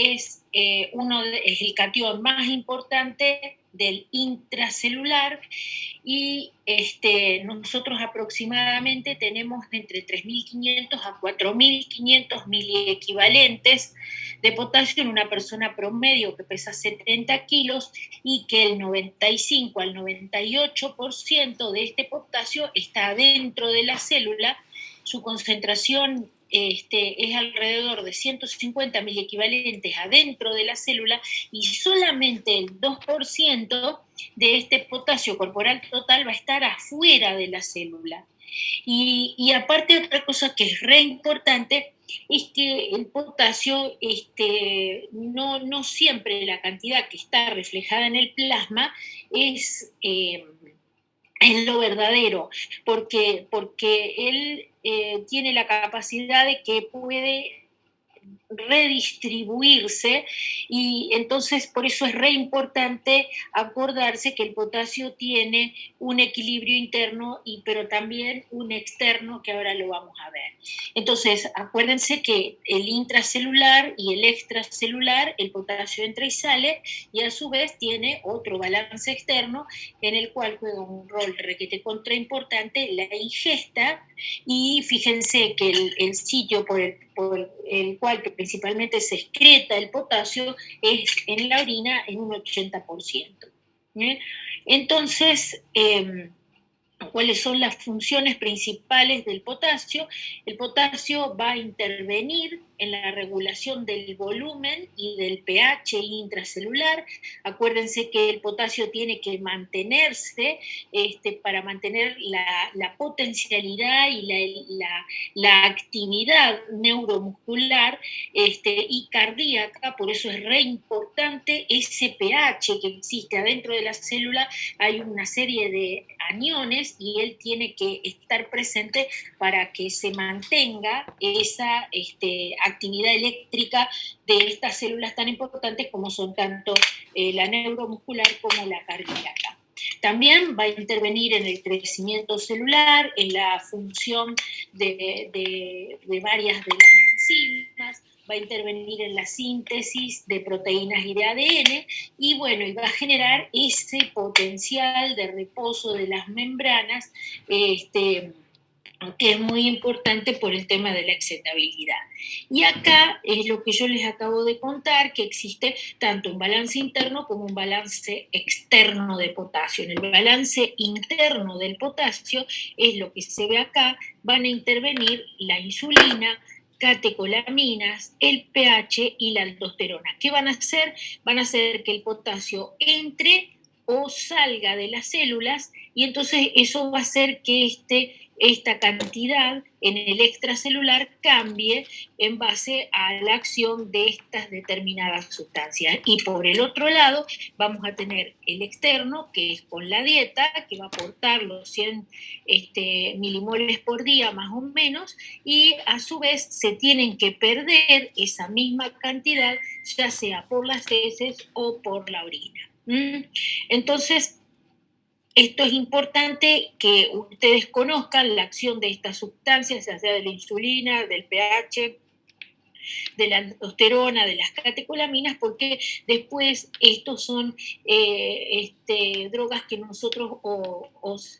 es el catión más importante del intracelular y nosotros aproximadamente tenemos entre 3.500 a 4.500 miliequivalentes de potasio en una persona promedio que pesa 70 kilos y que el 95 al 98% de este potasio está dentro de la célula. Su concentración es alrededor de 150 miliequivalentes adentro de la célula y solamente el 2% de este potasio corporal total va a estar afuera de la célula. Y aparte otra cosa que es re importante es que el potasio no siempre la cantidad que está reflejada en el plasma es lo verdadero, porque él tiene la capacidad de que puede redistribuirse y entonces por eso es re importante acordarse que el potasio tiene un equilibrio interno pero también un externo que ahora lo vamos a ver. Entonces acuérdense que el intracelular y el extracelular, el potasio entra y sale y a su vez tiene otro balance externo en el cual juega un rol requete contra importante la ingesta. Y fíjense que el sitio por el cual que principalmente se excreta el potasio es en la orina en un 80%. Entonces, ¿cuáles son las funciones principales del potasio? El potasio va a intervenir en la regulación del volumen y del pH intracelular. Acuérdense que el potasio tiene que mantenerse para mantener la potencialidad y la actividad neuromuscular y cardíaca, por eso es re importante ese pH que existe adentro de la célula. Hay una serie de aniones y él tiene que estar presente para que se mantenga esa actividad eléctrica de estas células tan importantes como son tanto la neuromuscular como la cardíaca. También va a intervenir en el crecimiento celular, en la función de varias de las enzimas, va a intervenir en la síntesis de proteínas y de ADN, y bueno, y va a generar ese potencial de reposo de las membranas, que es muy importante por el tema de la excitabilidad. Y acá es lo que yo les acabo de contar, que existe tanto un balance interno como un balance externo de potasio. En el balance interno del potasio es lo que se ve acá, van a intervenir la insulina, catecolaminas, el pH y la aldosterona. ¿Qué van a hacer? Van a hacer que el potasio entre o salga de las células y entonces eso va a hacer que esta cantidad en el extracelular cambie en base a la acción de estas determinadas sustancias. Y por el otro lado vamos a tener el externo, que es con la dieta, que va a aportar los 100 milimoles por día más o menos, y a su vez se tienen que perder esa misma cantidad, ya sea por las heces o por la orina. Entonces, esto es importante que ustedes conozcan la acción de estas sustancias, ya sea de la insulina, del pH, de la aldosterona, de las catecolaminas, porque después estos son drogas que nosotros,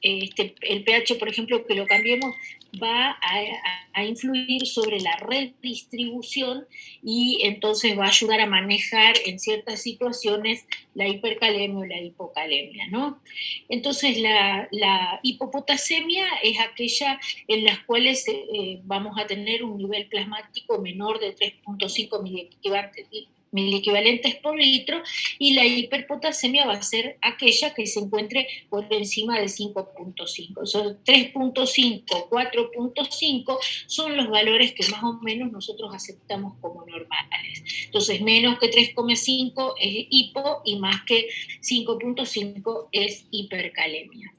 el pH, por ejemplo, que lo cambiemos, va a influir sobre la redistribución y entonces va a ayudar a manejar en ciertas situaciones la hipercalemia o la hipocalemia, ¿no? Entonces la hipopotasemia es aquella en las cuales vamos a tener un nivel plasmático menor de 3.5 miliequivalentes por litro, y la hiperpotasemia va a ser aquella que se encuentre por encima de 5.5. Son 3.5, 4.5 son los valores que más o menos nosotros aceptamos como normales. Entonces, menos que 3.5 es hipo y más que 5.5 es hipercalemia.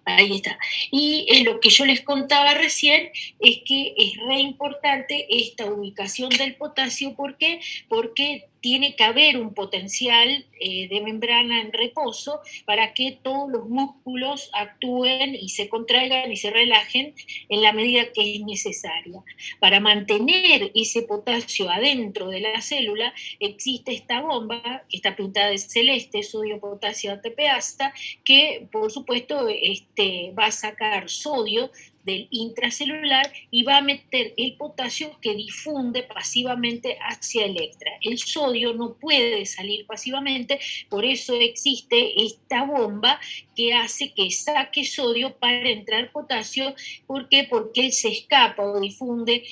Ahí está. Y lo que yo les contaba recién es que es re importante esta ubicación del potasio. ¿Por qué? Porque tiene que haber un potencial de membrana en reposo para que todos los músculos actúen y se contraigan y se relajen en la medida que es necesaria. Para mantener ese potasio adentro de la célula, existe esta bomba que está pintada de celeste, sodio, potasio, ATPasa, que por supuesto va a sacar sodio del intracelular y va a meter el potasio que difunde pasivamente hacia el extra. El sodio no puede salir pasivamente, por eso existe esta bomba que hace que saque sodio para entrar potasio. ¿Por qué? Porque él se escapa o difunde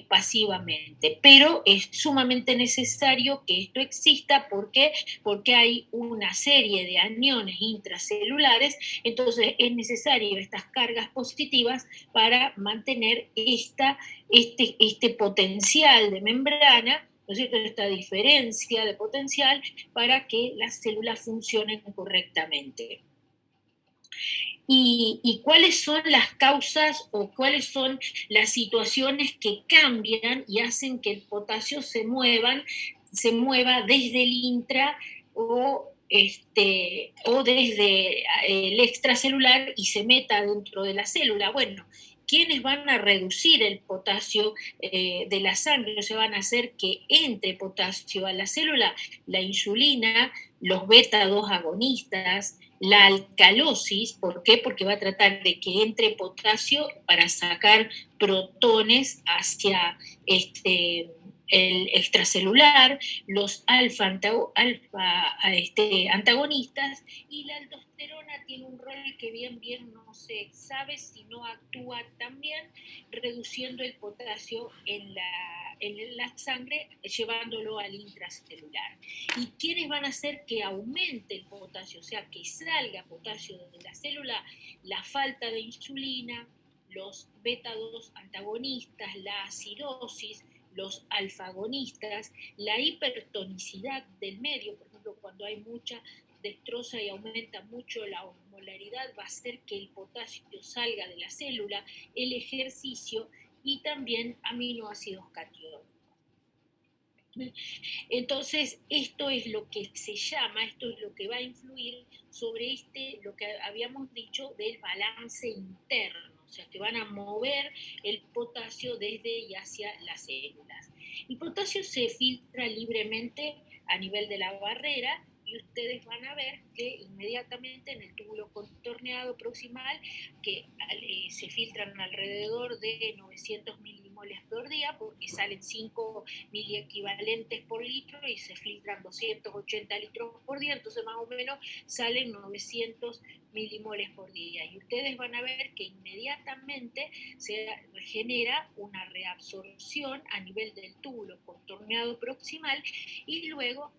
pasivamente. Pero es sumamente necesario que esto exista. ¿Por qué? Porque hay una serie de aniones intracelulares, entonces es necesario estas cargas positivas para mantener este potencial de membrana, ¿no es cierto?, esta diferencia de potencial para que las células funcionen correctamente. Y cuáles son las causas o cuáles son las situaciones que cambian y hacen que el potasio se mueva desde el intra o desde el extracelular y se meta dentro de la célula. Bueno, ¿quiénes van a reducir el potasio de la sangre? O sea, van a hacer que entre potasio a la célula, la insulina, los beta-2 agonistas, la alcalosis. ¿Por qué? Porque va a tratar de que entre potasio para sacar protones hacia el extracelular, los antagonistas, y la aldosterona tiene un rol que bien no se sabe si no actúa también reduciendo el potasio en la sangre, llevándolo al intracelular. ¿Y quiénes van a hacer que aumente el potasio? O sea, que salga potasio de la célula. La falta de insulina, los beta-2 antagonistas, la acidosis, los alfa-agonistas, la hipertonicidad del medio. Por ejemplo, cuando hay mucha destroza y aumenta mucho la osmolaridad, va a hacer que el potasio salga de la célula, el ejercicio y también aminoácidos cationos. Entonces, esto es lo que se llama, esto es lo que va a influir sobre lo que habíamos dicho del balance interno, o sea, que van a mover el potasio desde y hacia las células. El potasio se filtra libremente a nivel de la barrera y ustedes van a ver que inmediatamente en el túbulo contorneado proximal, que se filtran alrededor de 900 milimoles por día, porque salen 5 miliequivalentes por litro y se filtran 280 litros por día, entonces más o menos salen 900 milimoles por día. Y ustedes van a ver que inmediatamente se genera una reabsorción a nivel del túbulo contorneado proximal y luego,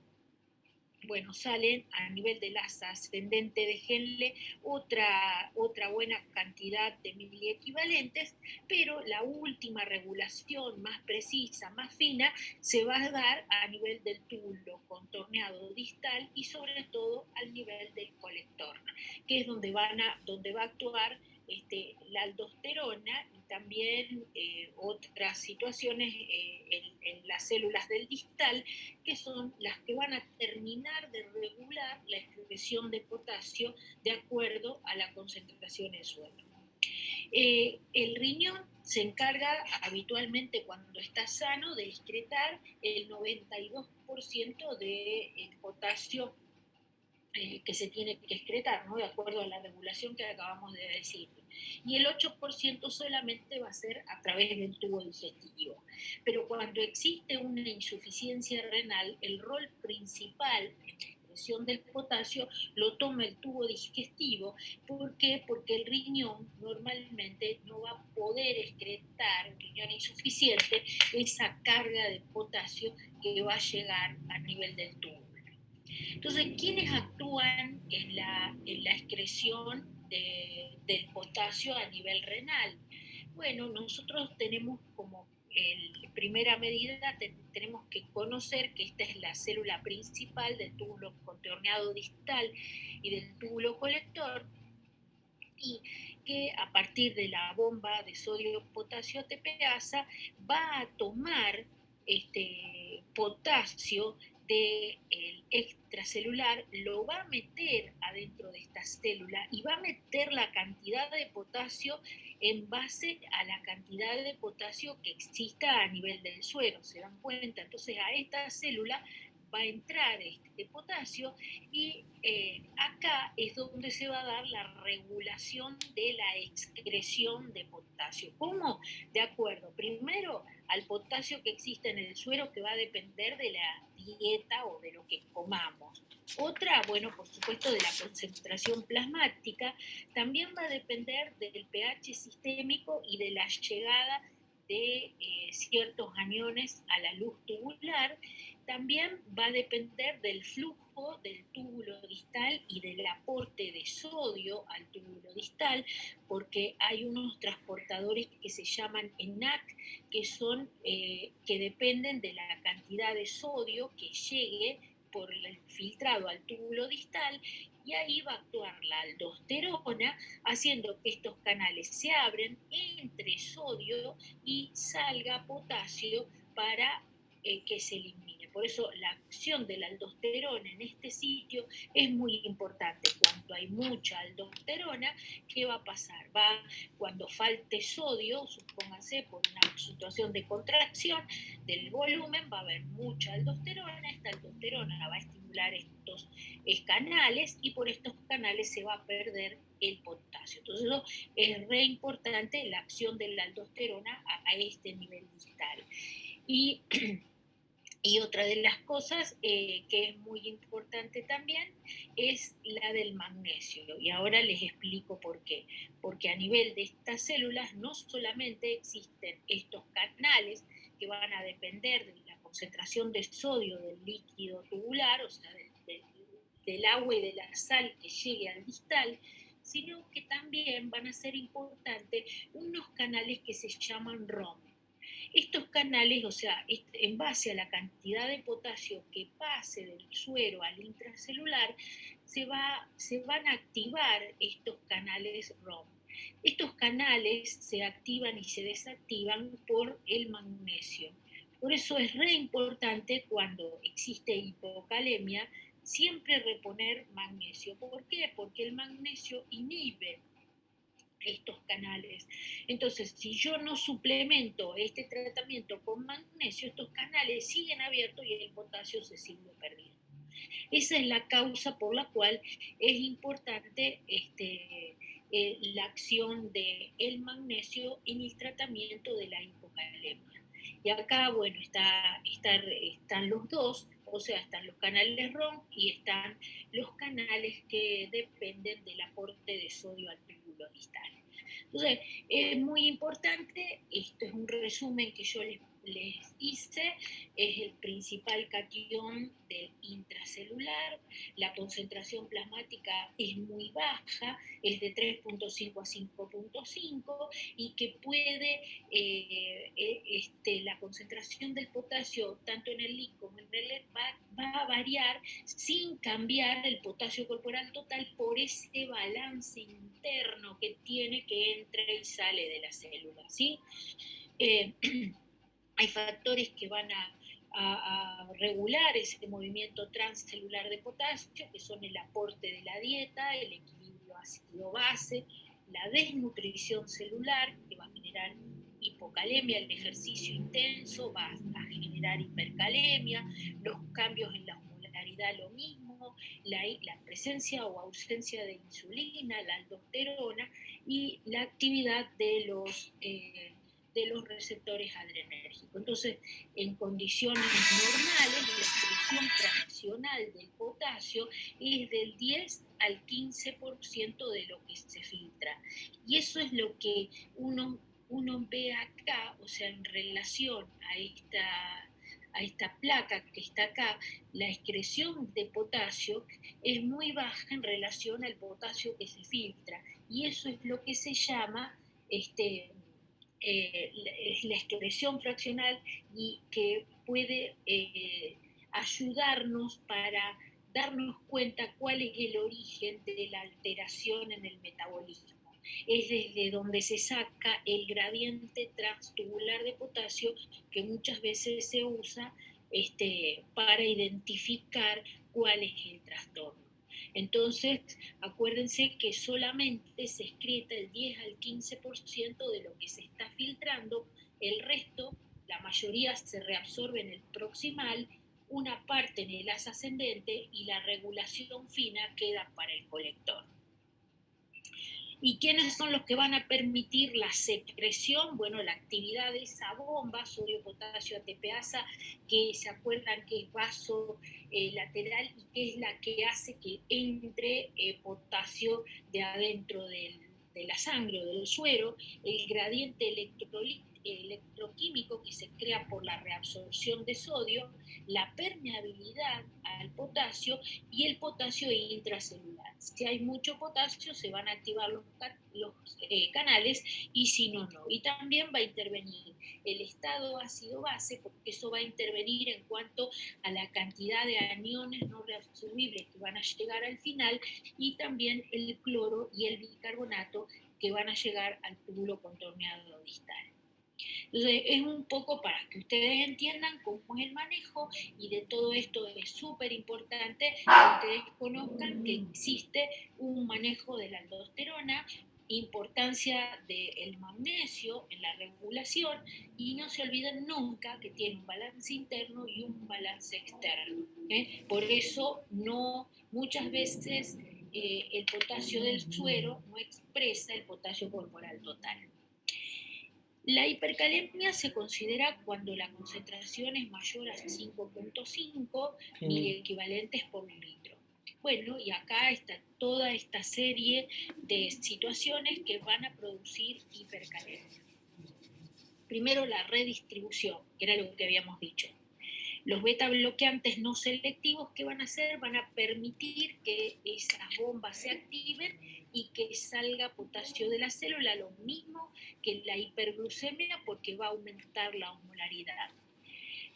bueno, salen a nivel del asa ascendente de Henle otra buena cantidad de miliequivalentes, pero la última regulación más precisa, más fina, se va a dar a nivel del túbulo contorneado distal y sobre todo al nivel del colector, que es donde va a actuar la aldosterona y también otras situaciones en las células del distal, que son las que van a terminar de regular la excreción de potasio de acuerdo a la concentración en suelo. El riñón se encarga habitualmente, cuando está sano, de excretar el 92% del potasio que se tiene que excretar, ¿no?, de acuerdo a la regulación que acabamos de decir. Y el 8% solamente va a ser a través del tubo digestivo. Pero cuando existe una insuficiencia renal, el rol principal en la excreción del potasio lo toma el tubo digestivo. ¿Por qué? Porque el riñón normalmente no va a poder excretar, un riñón insuficiente, esa carga de potasio que va a llegar a nivel del tubo. Entonces, ¿quiénes actúan en la excreción del potasio a nivel renal? Bueno, nosotros tenemos como primera medida, tenemos que conocer que esta es la célula principal del túbulo contorneado distal y del túbulo colector, y que a partir de la bomba de sodio-potasio ATPasa va a tomar potasio del extracelular lo va a meter adentro de esta célula y va a meter la cantidad de potasio en base a la cantidad de potasio que exista a nivel del suero, ¿se dan cuenta? Entonces a esta célula va a entrar este potasio y acá es donde se va a dar la regulación de la excreción de potasio. ¿Cómo? De acuerdo, primero al potasio que existe en el suero, que va a depender de la dieta o de lo que comamos. Otra, bueno, por supuesto, de la concentración plasmática, también va a depender del pH sistémico y de la llegada de ciertos aniones a la luz tubular. También va a depender del flujo del túbulo distal y del aporte de sodio al túbulo distal, porque hay unos transportadores que se llaman ENAC, que dependen de la cantidad de sodio que llegue por el filtrado al túbulo distal, y ahí va a actuar la aldosterona haciendo que estos canales se abren entre sodio y salga potasio para que se elimine. Por eso la acción de la aldosterona en este sitio es muy importante. Cuando hay mucha aldosterona, ¿qué va a pasar? Cuando falte sodio, supóngase por una situación de contracción del volumen, va a haber mucha aldosterona. Esta aldosterona va a estimular estos canales y por estos canales se va a perder el potasio. Entonces eso es re importante, la acción de la aldosterona a este nivel distal. Y otra de las cosas que es muy importante también es la del magnesio. Y ahora les explico por qué. Porque a nivel de estas células no solamente existen estos canales que van a depender de la concentración de sodio del líquido tubular, o sea, del agua y de la sal que llegue al distal, sino que también van a ser importantes unos canales que se llaman ROM. Estos canales, o sea, en base a la cantidad de potasio que pase del suero al intracelular, se van a activar estos canales ROM. Estos canales se activan y se desactivan por el magnesio. Por eso es re importante cuando existe hipocalemia siempre reponer magnesio. ¿Por qué? Porque el magnesio inhibe estos canales. Entonces, si yo no suplemento este tratamiento con magnesio, estos canales siguen abiertos y el potasio se sigue perdiendo. Esa es la causa por la cual es importante la acción del magnesio en el tratamiento de la hipocalemia. Y acá, bueno, están los dos, o sea, están los canales ROM y están los canales que dependen del aporte de sodio al túbulo distal. Entonces, es muy importante, esto es un resumen que yo les hice, es el principal catión del intracelular, la concentración plasmática es muy baja, es de 3.5 a 5.5 y que puede, la concentración del potasio tanto en el LIC como en el LED va a variar sin cambiar el potasio corporal total por ese balance interno que tiene que entra y sale de la célula, ¿sí? Hay factores que van a regular ese movimiento transcelular de potasio, que son el aporte de la dieta, el equilibrio ácido-base, la desnutrición celular, que va a generar hipocalemia, el ejercicio intenso va a generar hipercalemia, los cambios en la osmolaridad lo mismo, la presencia o ausencia de insulina, la aldosterona y la actividad de los receptores adrenérgicos. Entonces, en condiciones normales, la excreción fraccional del potasio es del 10 al 15% de lo que se filtra. Y eso es lo que uno ve acá, o sea, en relación a esta placa que está acá, la excreción de potasio es muy baja en relación al potasio que se filtra. Y eso es lo que se llama la excreción fraccional y que puede ayudarnos para darnos cuenta cuál es el origen de la alteración en el metabolismo. Es desde donde se saca el gradiente transtubular de potasio que muchas veces se usa para identificar cuál es el trastorno. Entonces, acuérdense que solamente se excreta el 10 al 15% de lo que se está filtrando, el resto, la mayoría se reabsorbe en el proximal, una parte en el haz ascendente y la regulación fina queda para el colector. ¿Y quiénes son los que van a permitir la secreción? Bueno, la actividad de esa bomba, sodio, potasio, ATPasa, que se acuerdan que es vaso lateral y que es la que hace que entre potasio de adentro de la sangre o del suero, el gradiente electroquímico que se crea por la reabsorción de sodio, la permeabilidad al potasio y el potasio intracelular. Si hay mucho potasio se van a activar los canales y si no, no. Y también va a intervenir el estado ácido-base porque eso va a intervenir en cuanto a la cantidad de aniones no reabsorbibles que van a llegar al final y también el cloro y el bicarbonato que van a llegar al túbulo contorneado distal. Entonces, es un poco para que ustedes entiendan cómo es el manejo y de todo esto es súper importante que ustedes conozcan que existe un manejo de la aldosterona, importancia del magnesio en la regulación y no se olviden nunca que tiene un balance interno y un balance externo. Por eso no muchas veces el potasio del suero no expresa el potasio corporal total. La hipercalemia se considera cuando la concentración es mayor a 5.5 miliequivalentes por litro. Bueno, y acá está toda esta serie de situaciones que van a producir hipercalemia. Primero, la redistribución, que era lo que habíamos dicho. Los beta bloqueantes no selectivos, ¿qué van a hacer? Van a permitir que esas bombas se activen y que salga potasio de la célula, lo mismo que la hiperglucemia, porque va a aumentar la osmolaridad.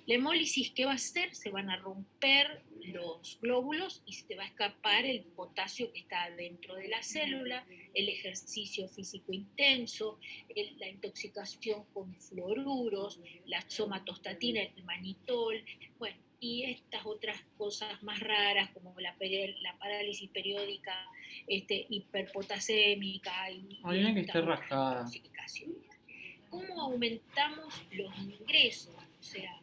La hemólisis, ¿qué va a hacer? Se van a romper los glóbulos y se va a escapar el potasio que está dentro de la célula, el ejercicio físico intenso, la intoxicación con fluoruros, la somatostatina, el manitol, bueno, y estas otras cosas más raras como la parálisis periódica hiperpotasémica y que rascada. ¿Cómo aumentamos los ingresos? O sea,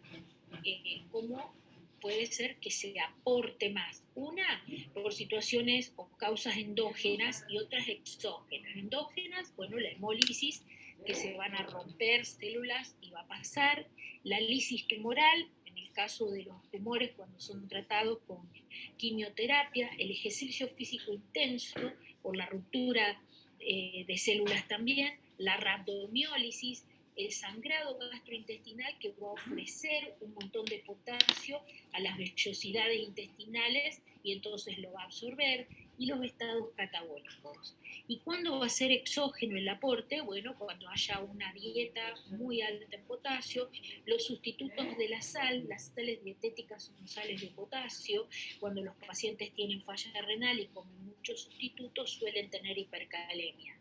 cómo puede ser que se aporte más. Una, por situaciones o causas endógenas y otras exógenas. Endógenas, bueno, la hemólisis, que se van a romper células y va a pasar. La lisis tumoral, en el caso de los tumores cuando son tratados con quimioterapia. El ejercicio físico intenso por la ruptura de células también. La rhabdomiólisis, el sangrado gastrointestinal que va a ofrecer un montón de potasio a las vellosidades intestinales y entonces lo va a absorber, y los estados catabólicos. ¿Y cuándo va a ser exógeno el aporte? Bueno, cuando haya una dieta muy alta en potasio, los sustitutos de la sal, las sales dietéticas son sales de potasio, cuando los pacientes tienen falla renal y comen muchos sustitutos suelen tener hipercalemia.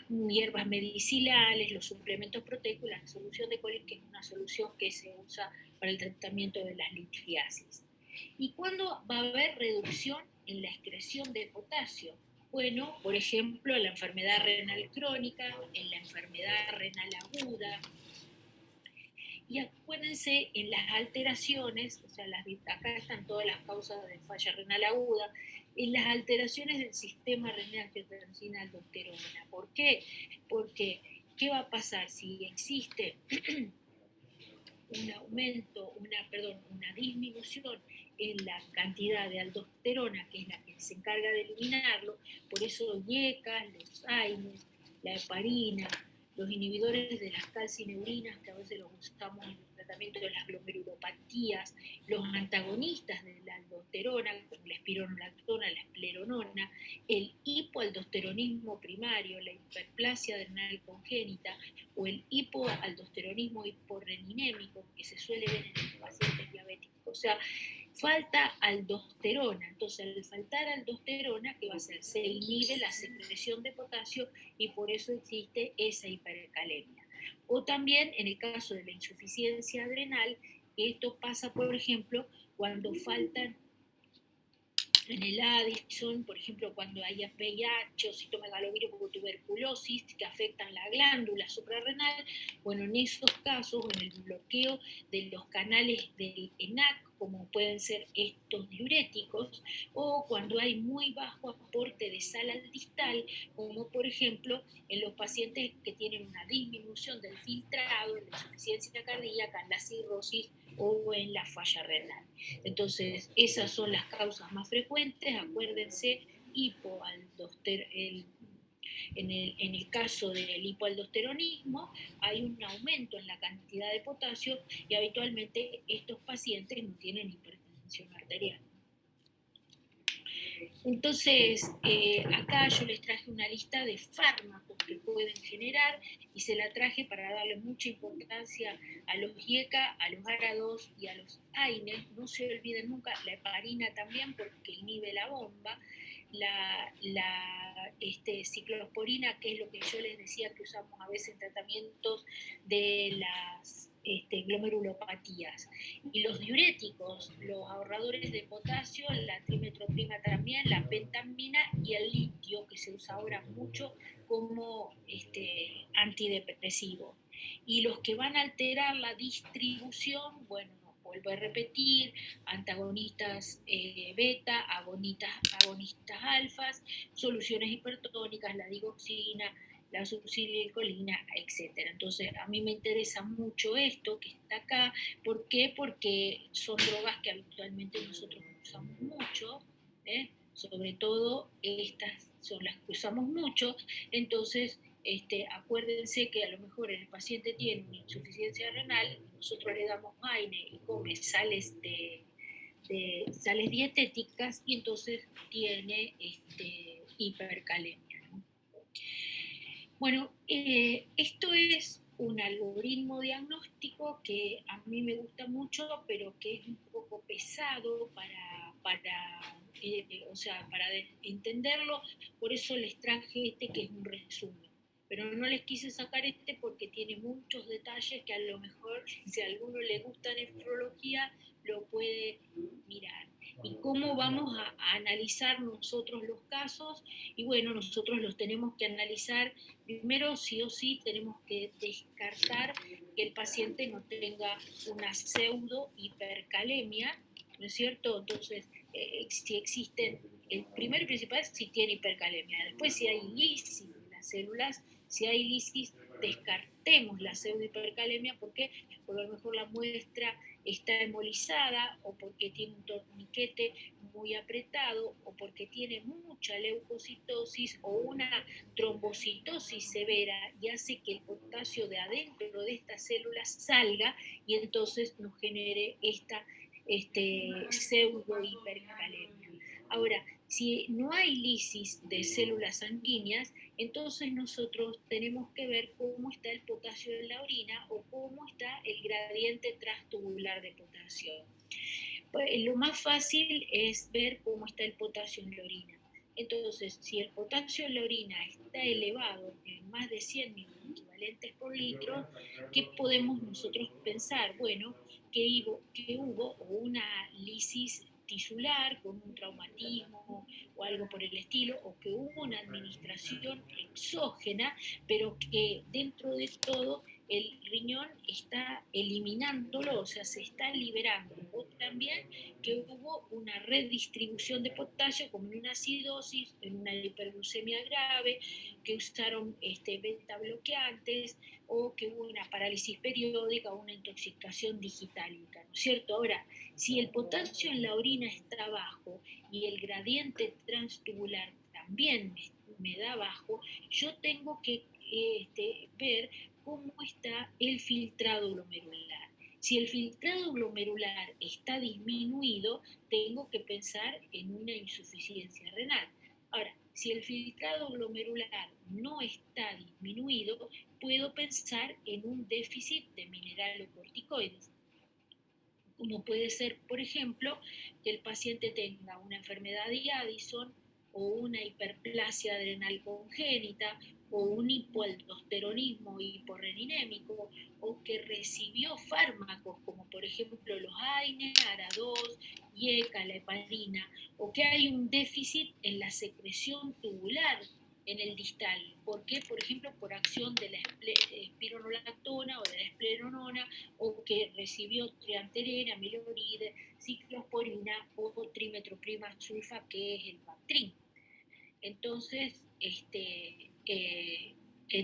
Hierbas medicinales, los suplementos proteicos, la solución de Colin, que es una solución que se usa para el tratamiento de las litiasis. ¿Y cuándo va a haber reducción en la excreción de potasio? Bueno, por ejemplo, en la enfermedad renal crónica, en la enfermedad renal aguda. Y acuérdense en las alteraciones, o sea, acá están todas las causas de falla renal aguda, en las alteraciones del sistema renal angiotensina aldosterona. ¿Por qué? Porque, ¿qué va a pasar si existe un aumento, una disminución en la cantidad de aldosterona, que es la que se encarga de eliminarlo? Por eso IECA, los AINES, la heparina, los inhibidores de las calcineurinas, que a veces los usamos en el tratamiento de las glomerulopatías, los antagonistas de la aldosterona, como la espironolactona, la escleronona, el hipoaldosteronismo primario, la hiperplasia adrenal congénita o el hipoaldosteronismo hiporreninémico, que se suele ver en los pacientes diabéticos. O sea, falta aldosterona. Entonces, al faltar aldosterona, ¿qué va a hacer? Se inhibe la secreción de potasio y por eso existe esa hipercalemia. O también, en el caso de la insuficiencia adrenal, Esto pasa, por ejemplo, cuando faltan en el Addison, por ejemplo, cuando haya VIH o citomegalovirus o tuberculosis que afectan la glándula suprarrenal, bueno, en esos casos, en el bloqueo de los canales del ENaC, como pueden ser estos diuréticos, o cuando hay muy bajo aporte de sal al distal, como por ejemplo en los pacientes que tienen una disminución del filtrado, en la insuficiencia cardíaca, en la cirrosis o en la falla renal. Entonces, esas son las causas más frecuentes. Acuérdense, en el caso del hipoaldosteronismo hay un aumento en la cantidad de potasio y habitualmente estos pacientes no tienen hipertensión arterial. Entonces, acá yo les traje una lista de fármacos que pueden generar y se la traje para darle mucha importancia a los IECA, a los ARA2 y a los AINE. No se olviden nunca la heparina también porque inhibe la bomba, la ciclosporina, que es lo que yo les decía que usamos a veces en tratamientos de las glomerulopatías. Y los diuréticos, los ahorradores de potasio, la trimetroprima también, la pentamina y el litio, que se usa ahora mucho como antidepresivo. Y los que van a alterar la distribución, bueno, vuelvo a repetir, antagonistas beta, agonistas alfas, soluciones hipertónicas, la digoxina, la succinilcolina, etcétera. Entonces, a mí me interesa mucho esto que está acá. ¿Por qué? Porque son drogas que habitualmente nosotros usamos mucho, sobre todo estas son las que usamos mucho. Entonces, acuérdense que a lo mejor el paciente tiene una insuficiencia renal, nosotros le damos AINE y come sales sales dietéticas y entonces tiene hipercalemia. Bueno, esto es un algoritmo diagnóstico que a mí me gusta mucho, pero que es un poco pesado para entenderlo. Por eso les traje que es un resumen. Pero no les quise sacar porque tiene muchos detalles que a lo mejor, si a alguno le gusta nefrología, lo puede mirar. Y cómo vamos a analizar nosotros los casos. Y bueno, nosotros los tenemos que analizar. Primero, sí o sí, tenemos que descartar que el paciente no tenga una pseudo hipercalemia, ¿no es cierto? Entonces, si existen, el primero y principal es si tiene hipercalemia. Después, si hay lisis de las células, si hay lisis, descartemos la pseudohipercalemia porque por lo mejor la muestra está embolizada o porque tiene un torniquete muy apretado o porque tiene mucha leucocitosis o una trombocitosis severa y hace que el potasio de adentro de estas células salga y entonces nos genere esta pseudohipercalemia. Ahora, si no hay lisis de células sanguíneas, entonces nosotros tenemos que ver cómo está el potasio en la orina o cómo está el gradiente transtubular de potasio. Pues, lo más fácil es ver cómo está el potasio en la orina. Entonces, si el potasio en la orina está elevado en más de 100 equivalentes por litro, ¿qué podemos nosotros pensar? Bueno, que hubo una lisis tisular con un traumatismo o algo por el estilo, o que hubo una administración exógena, pero que dentro de todo el riñón está eliminándolo, o sea, se está liberando. O también que hubo una redistribución de potasio, como en una acidosis, en una hiperglucemia grave, que usaron beta bloqueantes, o que hubo una parálisis periódica o una intoxicación digitálica, ¿no es cierto? Ahora, si el potasio en la orina está bajo y el gradiente transtubular también me da bajo, yo tengo que ver cómo está el filtrado glomerular. Si el filtrado glomerular está disminuido, tengo que pensar en una insuficiencia renal. Ahora, si el filtrado glomerular no está disminuido, puedo pensar en un déficit de mineralocorticoides, como puede ser, por ejemplo, que el paciente tenga una enfermedad de Addison o una hiperplasia adrenal congénita o un hipoaldosteronismo hiporreninémico, o que recibió fármacos como por ejemplo los AINE, ARA2, IECA, la heparina, o que hay un déficit en la secreción tubular en el distal. ¿Por qué? Por ejemplo, por acción de la espironolactona o de la espleronona, o que recibió trianterena, miloride, ciclosporina o trimetroprima sulfa, que es el Bactrim. Entonces, en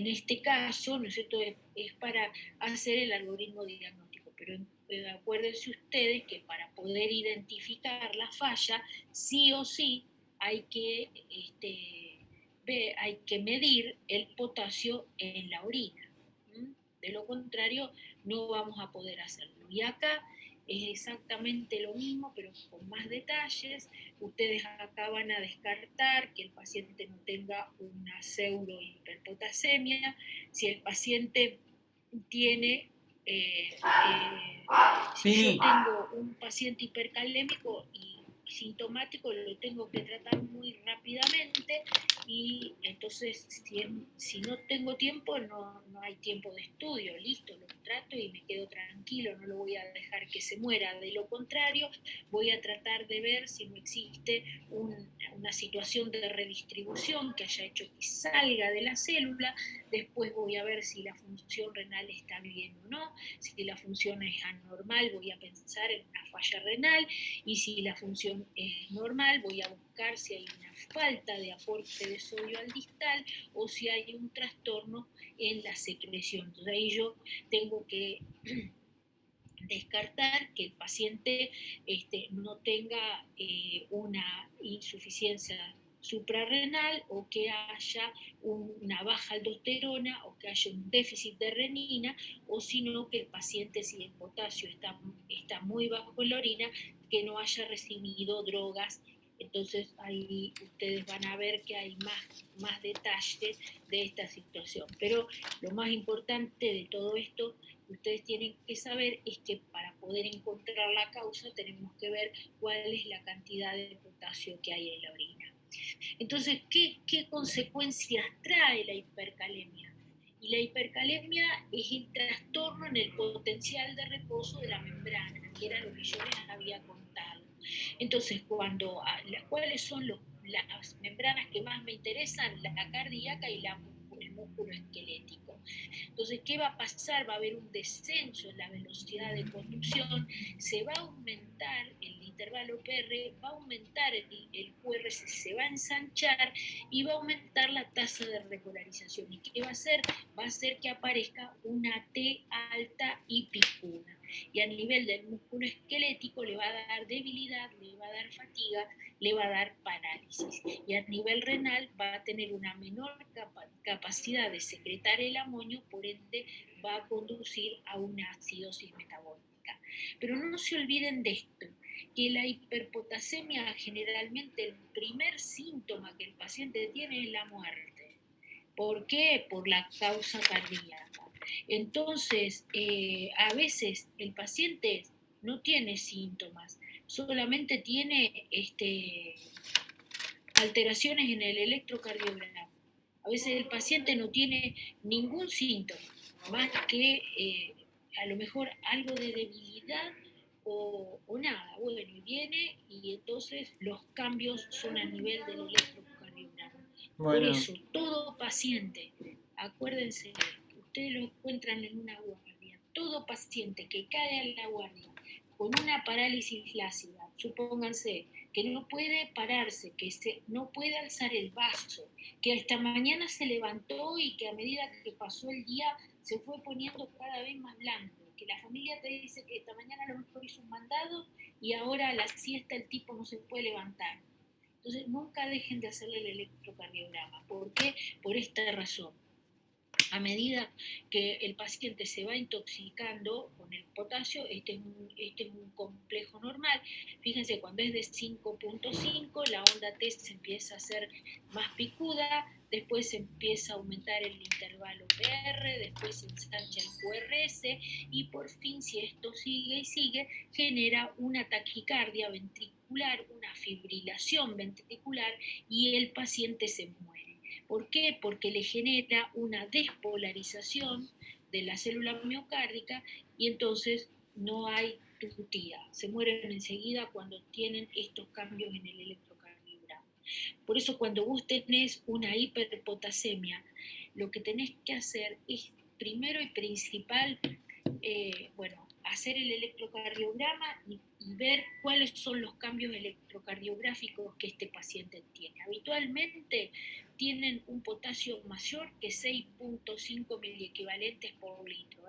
este caso, ¿no es cierto?, es para hacer el algoritmo diagnóstico, pero acuérdense ustedes que para poder identificar la falla, sí o sí hay que, hay que medir el potasio en la orina. De lo contrario, no vamos a poder hacerlo. Y acá es exactamente lo mismo, pero con más detalles. Ustedes acá van a descartar que el paciente no tenga una pseudohiperpotasemia. Si el paciente tiene, si yo tengo un paciente hipercalémico y sintomático, lo tengo que tratar muy rápidamente, y entonces si no tengo tiempo, no hay tiempo de estudio, listo, lo trato y me quedo tranquilo, no lo voy a dejar que se muera. De lo contrario, voy a tratar de ver si no existe una situación de redistribución que haya hecho que salga de la célula. Después voy a ver si la función renal está bien o no. Si la función es anormal, voy a pensar en una falla renal, y si la función es normal, voy a buscar si hay una falta de aporte de sodio al distal o si hay un trastorno en la secreción. Entonces ahí yo tengo que descartar que el paciente no tenga una insuficiencia suprarrenal, o que haya una baja aldosterona, o que haya un déficit de renina, o sino que el paciente, si el potasio está muy bajo en la orina, que no haya recibido drogas. Entonces ahí ustedes van a ver que hay más detalle de esta situación. Pero lo más importante de todo esto que ustedes tienen que saber es que para poder encontrar la causa tenemos que ver cuál es la cantidad de potasio que hay en la orina. Entonces, ¿qué consecuencias trae la hipercalemia? Y la hipercalemia es el trastorno en el potencial de reposo de la membrana, que era lo que yo les había contado. Entonces, ¿cuáles son las membranas que más me interesan? La cardíaca y el músculo esquelético. Entonces, ¿qué va a pasar? Va a haber un descenso en la velocidad de conducción, se va a aumentar el intervalo PR, va a aumentar el QRS, se va a ensanchar y va a aumentar la tasa de repolarización. ¿Y qué va a hacer? Va a hacer que aparezca una T alta y picuda. Y a nivel del músculo esquelético le va a dar debilidad, le va a dar fatiga, le va a dar parálisis. Y a nivel renal va a tener una menor capacidad de secretar el amonio, por ende va a conducir a una acidosis metabólica. Pero no se olviden de esto, que la hiperpotasemia, generalmente el primer síntoma que el paciente tiene es la muerte. ¿Por qué? Por la causa cardíaca. Entonces, a veces el paciente no tiene síntomas, solamente tiene alteraciones en el electrocardiograma. A veces el paciente no tiene ningún síntoma, más que a lo mejor algo de debilidad o nada. Bueno, y viene, y entonces los cambios son a nivel del electrocardiograma. Por eso, todo paciente, acuérdense, ustedes lo encuentran en una guardia, todo paciente que cae a la guardia con una parálisis flácida, supónganse que no puede pararse, que no puede alzar el vaso, que esta mañana se levantó y que a medida que pasó el día se fue poniendo cada vez más blanco, que la familia te dice que esta mañana a lo mejor hizo un mandado y ahora a la siesta el tipo no se puede levantar. Entonces nunca dejen de hacerle el electrocardiograma. ¿Por qué? Por esta razón. A medida que el paciente se va intoxicando con el potasio, este es un complejo normal. Fíjense, cuando es de 5.5, la onda T se empieza a hacer más picuda, después se empieza a aumentar el intervalo PR, después se ensancha el QRS, y por fin, si esto sigue y sigue, genera una taquicardia ventricular, una fibrilación ventricular, y el paciente se muere. ¿Por qué? Porque le genera una despolarización de la célula miocárdica y entonces no hay tutía. Se mueren enseguida cuando tienen estos cambios en el electrocardiograma. Por eso cuando vos tenés una hiperpotasemia, lo que tenés que hacer es primero y principal, hacer el electrocardiograma y ver cuáles son los cambios electrocardiográficos que este paciente tiene. Habitualmente tienen un potasio mayor que 6.5 miliequivalentes por litro,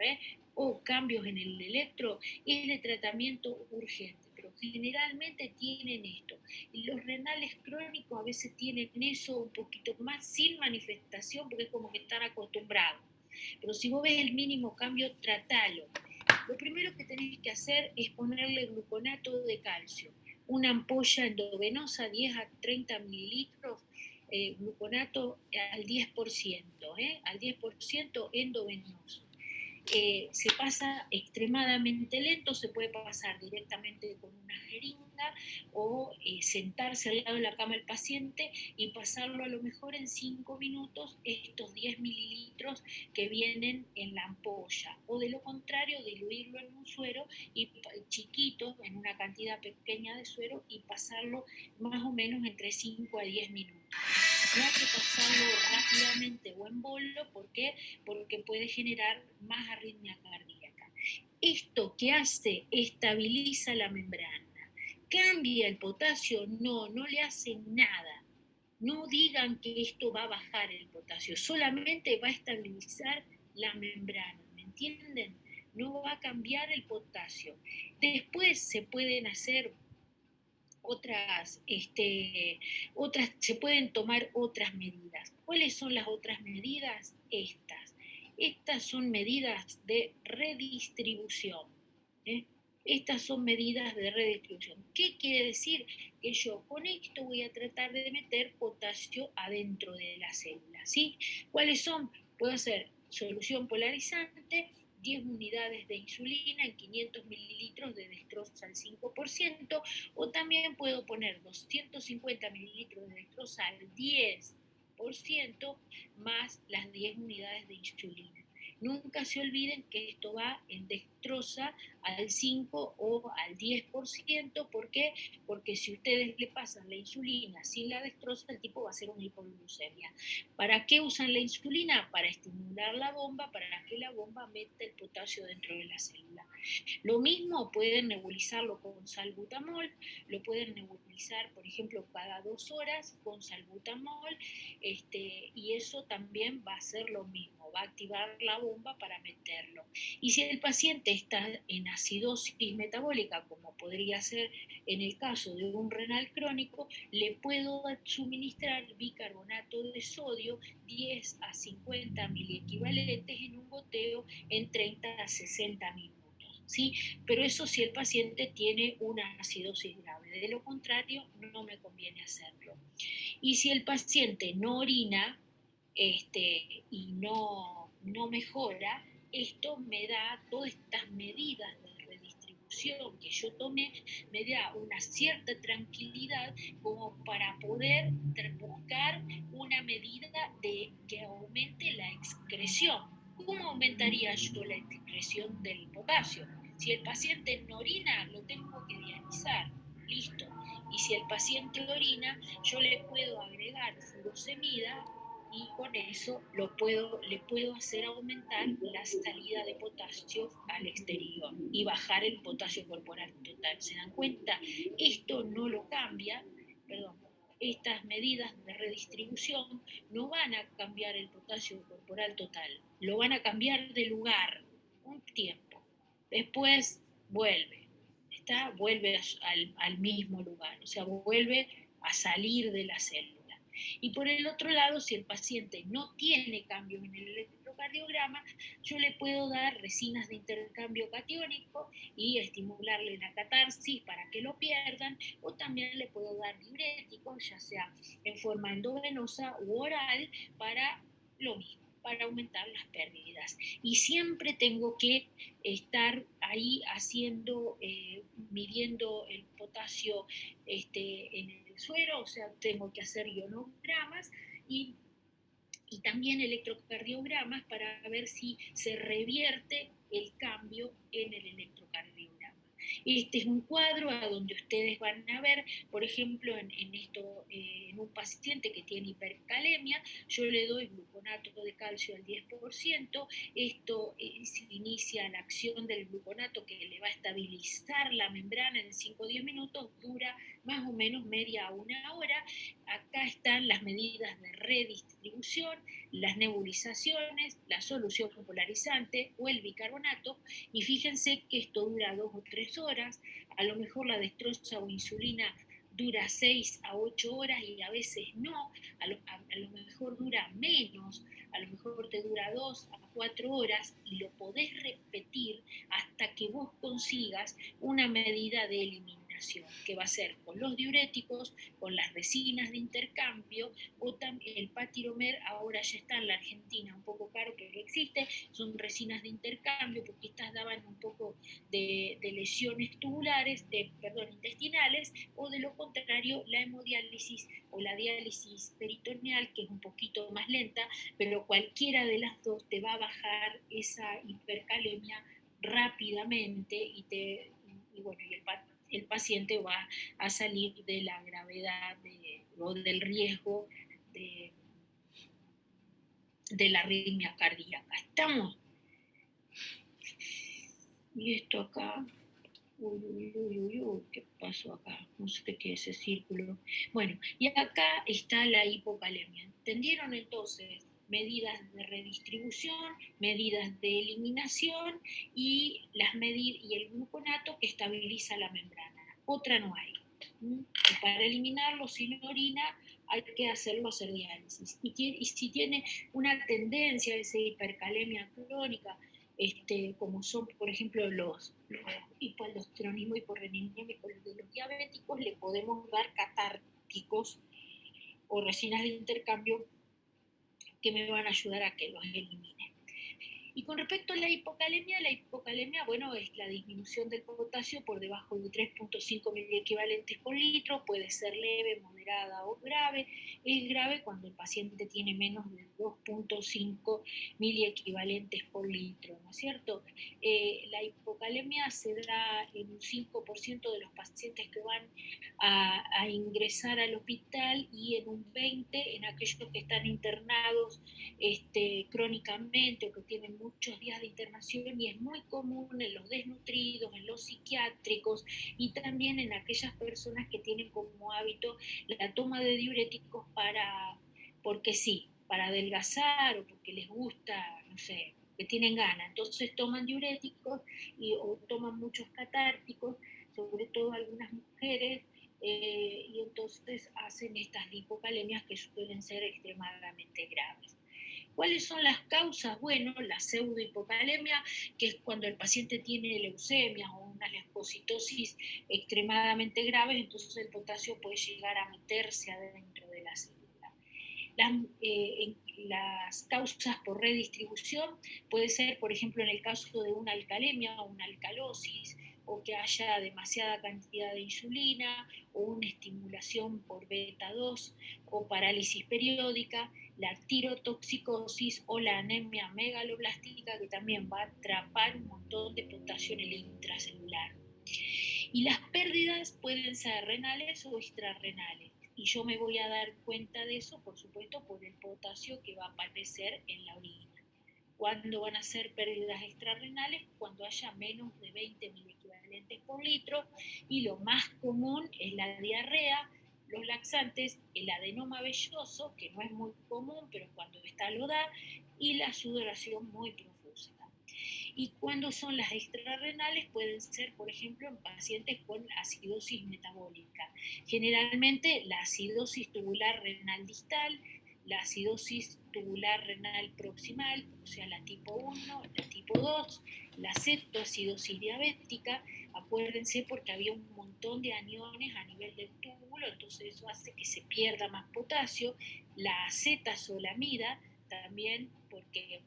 o cambios en el electro, es de tratamiento urgente, pero generalmente tienen esto. Y los renales crónicos a veces tienen eso un poquito más sin manifestación porque es como que están acostumbrados. Pero si vos ves el mínimo cambio, tratalo. Lo primero que tenés que hacer es ponerle gluconato de calcio, una ampolla endovenosa 10 a 30 mililitros, gluconato al 10%, al 10% endovenoso. Se pasa extremadamente lento, se puede pasar directamente con una jeringa o sentarse al lado de la cama del paciente y pasarlo a lo mejor en 5 minutos estos 10 mililitros que vienen en la ampolla, o de lo contrario diluirlo en un suero y chiquito, en una cantidad pequeña de suero, y pasarlo más o menos entre 5 a 10 minutos. No hay que pasarlo rápidamente o en bolo, ¿por qué? Porque puede generar más arritmia cardíaca. ¿Esto qué hace? Estabiliza la membrana. ¿Cambia el potasio? No, no le hace nada. No digan que esto va a bajar el potasio, solamente va a estabilizar la membrana, ¿me entienden? No va a cambiar el potasio. Después se pueden hacer se pueden tomar otras medidas. ¿Cuáles son las otras medidas? Estas son medidas de redistribución. ¿eh? Estas son medidas de redistribución. ¿Qué quiere decir? Que yo con esto voy a tratar de meter potasio adentro de la célula, ¿sí? ¿Cuáles son? Puedo hacer solución polarizante, 10 unidades de insulina en 500 mililitros de dextrosa al 5%, o también puedo poner 250 mililitros de dextrosa al 10% más las 10 unidades de insulina. Nunca se olviden que esto va en dextrosa al 5 o al 10%. ¿Por qué? Porque si ustedes le pasan la insulina sin la dextrosa, el tipo va a hacer una hipoglucemia. ¿Para qué usan la insulina? Para estimular la bomba, para que la bomba meta el potasio dentro de la célula. Lo mismo pueden nebulizarlo con salbutamol, lo pueden nebulizar, por ejemplo, cada 2 horas con salbutamol, y eso también va a ser lo mismo, va a activar la bomba para meterlo. Y si el paciente está en acidosis metabólica, como podría ser en el caso de un renal crónico, le puedo suministrar bicarbonato de sodio 10 a 50 miliequivalentes en un goteo en 30 a 60 minutos. ¿Sí? Pero eso si el paciente tiene una acidosis grave. De lo contrario, no me conviene hacerlo. Y si el paciente no orina y no mejora, esto me da todas estas medidas de redistribución que yo tomé, me da una cierta tranquilidad como para poder buscar una medida de que aumente la excreción. ¿Cómo aumentaría yo la excreción del potasio? Si el paciente no orina, lo tengo que dializar, listo. Y si el paciente orina, yo le puedo agregar furosemida y con eso le puedo hacer aumentar la salida de potasio al exterior y bajar el potasio corporal total. ¿Se dan cuenta? Esto no lo cambia, perdón, estas medidas de redistribución no van a cambiar el potasio corporal total, lo van a cambiar de lugar un tiempo. Después vuelve, vuelve al mismo lugar, o sea, vuelve a salir de la célula. Y por el otro lado, si el paciente no tiene cambios en el electrocardiograma, yo le puedo dar resinas de intercambio catiónico y estimularle la catarsis para que lo pierdan, o también le puedo dar diuréticos, ya sea en forma endovenosa u oral, para lo mismo, para aumentar las pérdidas. Y siempre tengo que estar ahí midiendo el potasio en el suero, o sea, tengo que hacer ionogramas y y también electrocardiogramas para ver si se revierte el cambio en el electrocardiograma. Este es un cuadro a donde ustedes van a ver, por ejemplo, en un paciente que tiene hipercalemia, yo le doy gluconato de calcio al 10%, esto se inicia la acción del gluconato que le va a estabilizar la membrana en 5 o 10 minutos, dura más o menos media a una hora. Acá están las medidas de redistribución, las nebulizaciones, la solución polarizante o el bicarbonato, y fíjense que esto dura 2 o 3 horas, a lo mejor la dextrosa o insulina dura 6 a 8 horas y a veces no, a lo mejor dura menos, a lo mejor te dura 2 a 4 horas y lo podés repetir hasta que vos consigas una medida de eliminación, que va a ser con los diuréticos, con las resinas de intercambio, o también el patiromer, ahora ya está en la Argentina, un poco caro, pero existe, son resinas de intercambio, porque estas daban un poco de lesiones tubulares, intestinales, o de lo contrario, la hemodiálisis o la diálisis peritoneal, que es un poquito más lenta, pero cualquiera de las dos te va a bajar esa hipercalemia rápidamente el paciente va a salir de la gravedad o del riesgo de, de la arritmia cardíaca. ¿Estamos? Y esto acá, ¿qué pasó acá? No sé qué es ese círculo. Bueno, y acá está la hipocalemia. ¿Entendieron entonces? Medidas de redistribución, medidas de eliminación y el gluconato que estabiliza la membrana. Otra no hay. Para eliminarlo sin orina hay que hacer diálisis. Y si tiene una tendencia a esa hipercalemia crónica, como son, por ejemplo, los hipoaldosteronismo, hiporreninemia de los diabéticos, le podemos dar catárticos o resinas de intercambio que me van a ayudar a que los elimine. Y con respecto a la hipocalemia, bueno, es la disminución del potasio por debajo de 3.5 miliequivalentes por litro, puede ser leve, moderada o grave. Es grave cuando el paciente tiene menos de 2.5 miliequivalentes por litro, ¿no es cierto? La hipocalemia se da en un 5% de los pacientes que van a ingresar al hospital y en un 20% en aquellos que están internados crónicamente o que tienen muchos días de internación, y es muy común en los desnutridos, en los psiquiátricos y también en aquellas personas que tienen como hábito la toma de diuréticos porque sí, para adelgazar o porque les gusta, no sé, que tienen ganas. Entonces toman diuréticos o toman muchos catárticos, sobre todo algunas mujeres, y entonces hacen estas hipocalemias que suelen ser extremadamente graves. ¿Cuáles son las causas? Bueno, la pseudohipocalemia, que es cuando el paciente tiene leucemia o una leucocitosis extremadamente grave, entonces el potasio puede llegar a meterse adentro de la célula. Las causas por redistribución puede ser, por ejemplo, en el caso de una alcalemia o una alcalosis, o que haya demasiada cantidad de insulina, o una estimulación por beta 2, o parálisis periódica, la tirotoxicosis o la anemia megaloblástica, que también va a atrapar un montón de potasio en el intracelular. Y las pérdidas pueden ser renales o extrarrenales. Y yo me voy a dar cuenta de eso, por supuesto, por el potasio que va a aparecer en la orina. ¿Cuándo van a ser pérdidas extrarrenales? Cuando haya menos de 20 miliequivalentes por litro, y lo más común es la diarrea, los laxantes, el adenoma velloso, que no es muy común, pero cuando está lo da, y la sudoración muy profusa. Y cuando son las extrarrenales pueden ser, por ejemplo, en pacientes con acidosis metabólica. Generalmente la acidosis tubular renal distal, la acidosis tubular renal proximal, o sea, la tipo 1, la tipo 2, la cetoacidosis diabética. Acuérdense, porque había un montón de aniones a nivel del túbulo, entonces eso hace que se pierda más potasio. La acetazolamida también, porque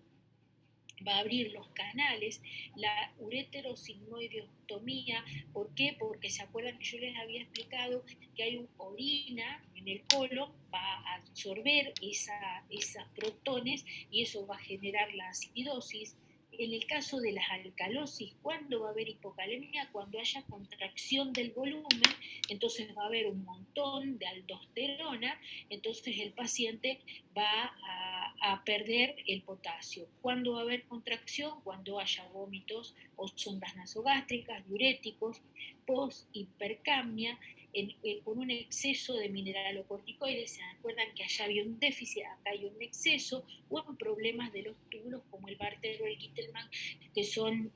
va a abrir los canales, la ureterosigmoidectomía. ¿Por qué? Porque se acuerdan que yo les había explicado que hay una orina en el colon, va a absorber esas protones y eso va a generar la acidosis. En el caso de las alcalosis, ¿cuándo va a haber hipocalemia? Cuando haya contracción del volumen, entonces va a haber un montón de aldosterona, entonces el paciente va a perder el potasio. ¿Cuándo va a haber contracción? Cuando haya vómitos o sondas nasogástricas, diuréticos, post-hipercamia, con un exceso de mineralocorticoides. ¿Se acuerdan que allá había un déficit? Acá hay un exceso, o en problemas de los túbulos como el Bartter o el Kittelman, que son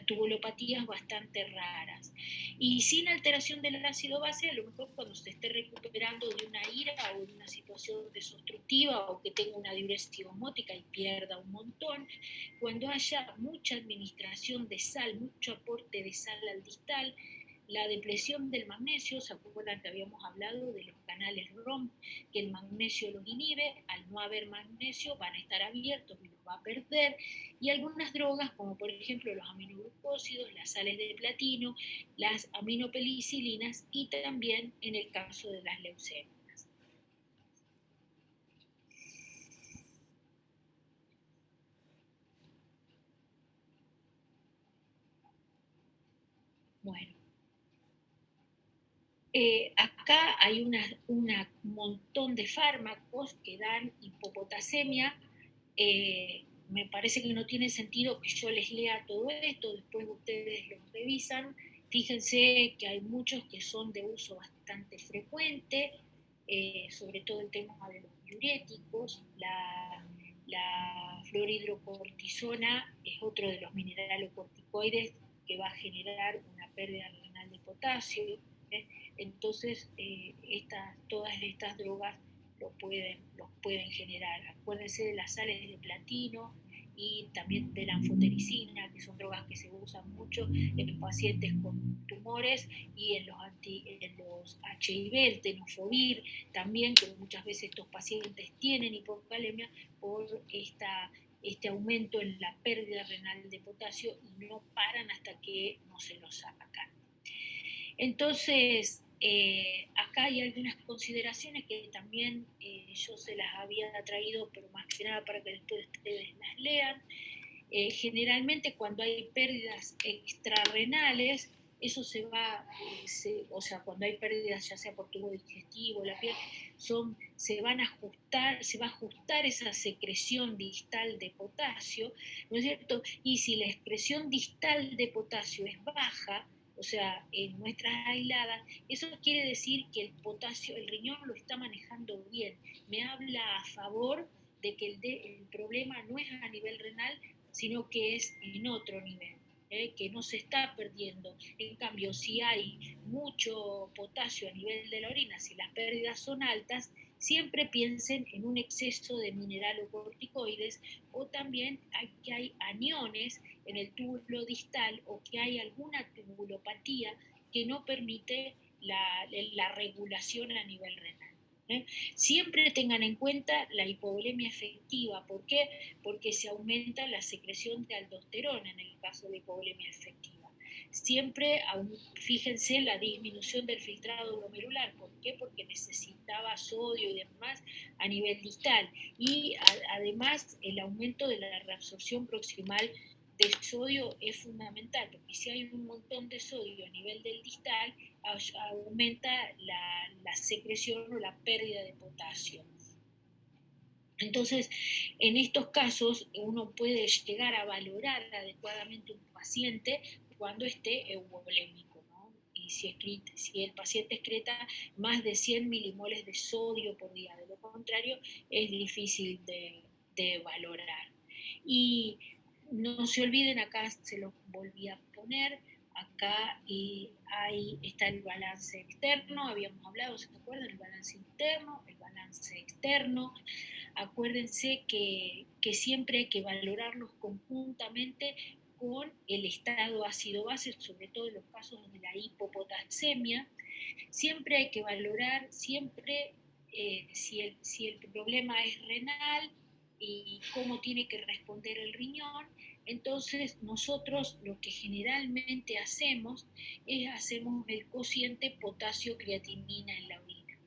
tubulopatías bastante raras. Y sin alteración del ácido base, a lo mejor cuando se esté recuperando de una ira o de una situación desobstructiva o que tenga una diuresis osmótica y pierda un montón, cuando haya mucha administración de sal, mucho aporte de sal al distal, la depresión del magnesio. ¿Se acuerdan que habíamos hablado de los canales ROM, que el magnesio los inhibe? Al no haber magnesio van a estar abiertos y los va a perder. Y algunas drogas, como por ejemplo los aminoglucósidos, las sales de platino, las aminopenicilinas y también en el caso de las leucemias. Bueno, acá hay un montón de fármacos que dan hipopotasemia. Me parece que no tiene sentido que yo les lea todo esto, después ustedes lo revisan. Fíjense que hay muchos que son de uso bastante frecuente, sobre todo el tema de los diuréticos. La fluorhidrocortisona es otro de los mineralocorticoides que va a generar una pérdida renal de potasio. ¿eh? Entonces, todas estas drogas los pueden generar. Acuérdense de las sales de platino y también de la anfotericina, que son drogas que se usan mucho en pacientes con tumores y en los HIV, el tenofovir también, que muchas veces estos pacientes tienen hipocalemia por este aumento en la pérdida renal de potasio y no paran hasta que no se lo sacan. Entonces, acá hay algunas consideraciones que también yo se las había traído, pero más que nada para que después ustedes las lean. Generalmente cuando hay pérdidas extrarrenales, eso o sea, cuando hay pérdidas ya sea por tubo digestivo, la piel, se va a ajustar esa secreción distal de potasio, ¿no es cierto? Y si la excreción distal de potasio es baja, o sea, en muestras aisladas, eso quiere decir que el potasio, el riñón lo está manejando bien. Me habla a favor de que el problema no es a nivel renal, sino que es en otro nivel, que no se está perdiendo. En cambio, si hay mucho potasio a nivel de la orina, si las pérdidas son altas, siempre piensen en un exceso de mineralocorticoides o también que hay aniones en el túbulo distal o que hay alguna tubulopatía que no permite la regulación a nivel renal. Siempre tengan en cuenta la hipovolemia efectiva. ¿Por qué? Porque se aumenta la secreción de aldosterona en el caso de hipovolemia efectiva. Siempre, fíjense la disminución del filtrado glomerular. ¿Por qué? Porque necesitaba sodio y demás a nivel distal. Y además el aumento de la reabsorción proximal de sodio es fundamental, porque si hay un montón de sodio a nivel del distal, aumenta la secreción o la pérdida de potasio. Entonces, en estos casos, uno puede llegar a valorar adecuadamente un paciente cuando esté euvolémico, ¿no? Y si el paciente excreta más de 100 milimoles de sodio por día, de lo contrario, es difícil de valorar. Y no se olviden, acá se los volví a poner, acá ahí está el balance externo, habíamos hablado, ¿se acuerdan? El balance interno, el balance externo. Acuérdense que siempre hay que valorarlos conjuntamente con el estado ácido-base, sobre todo en los casos de la hipopotasemia. Siempre hay que valorar, siempre si el problema es renal, y cómo tiene que responder el riñón. Entonces nosotros lo que generalmente hacemos es hacemos el cociente potasio-creatinina en la orina,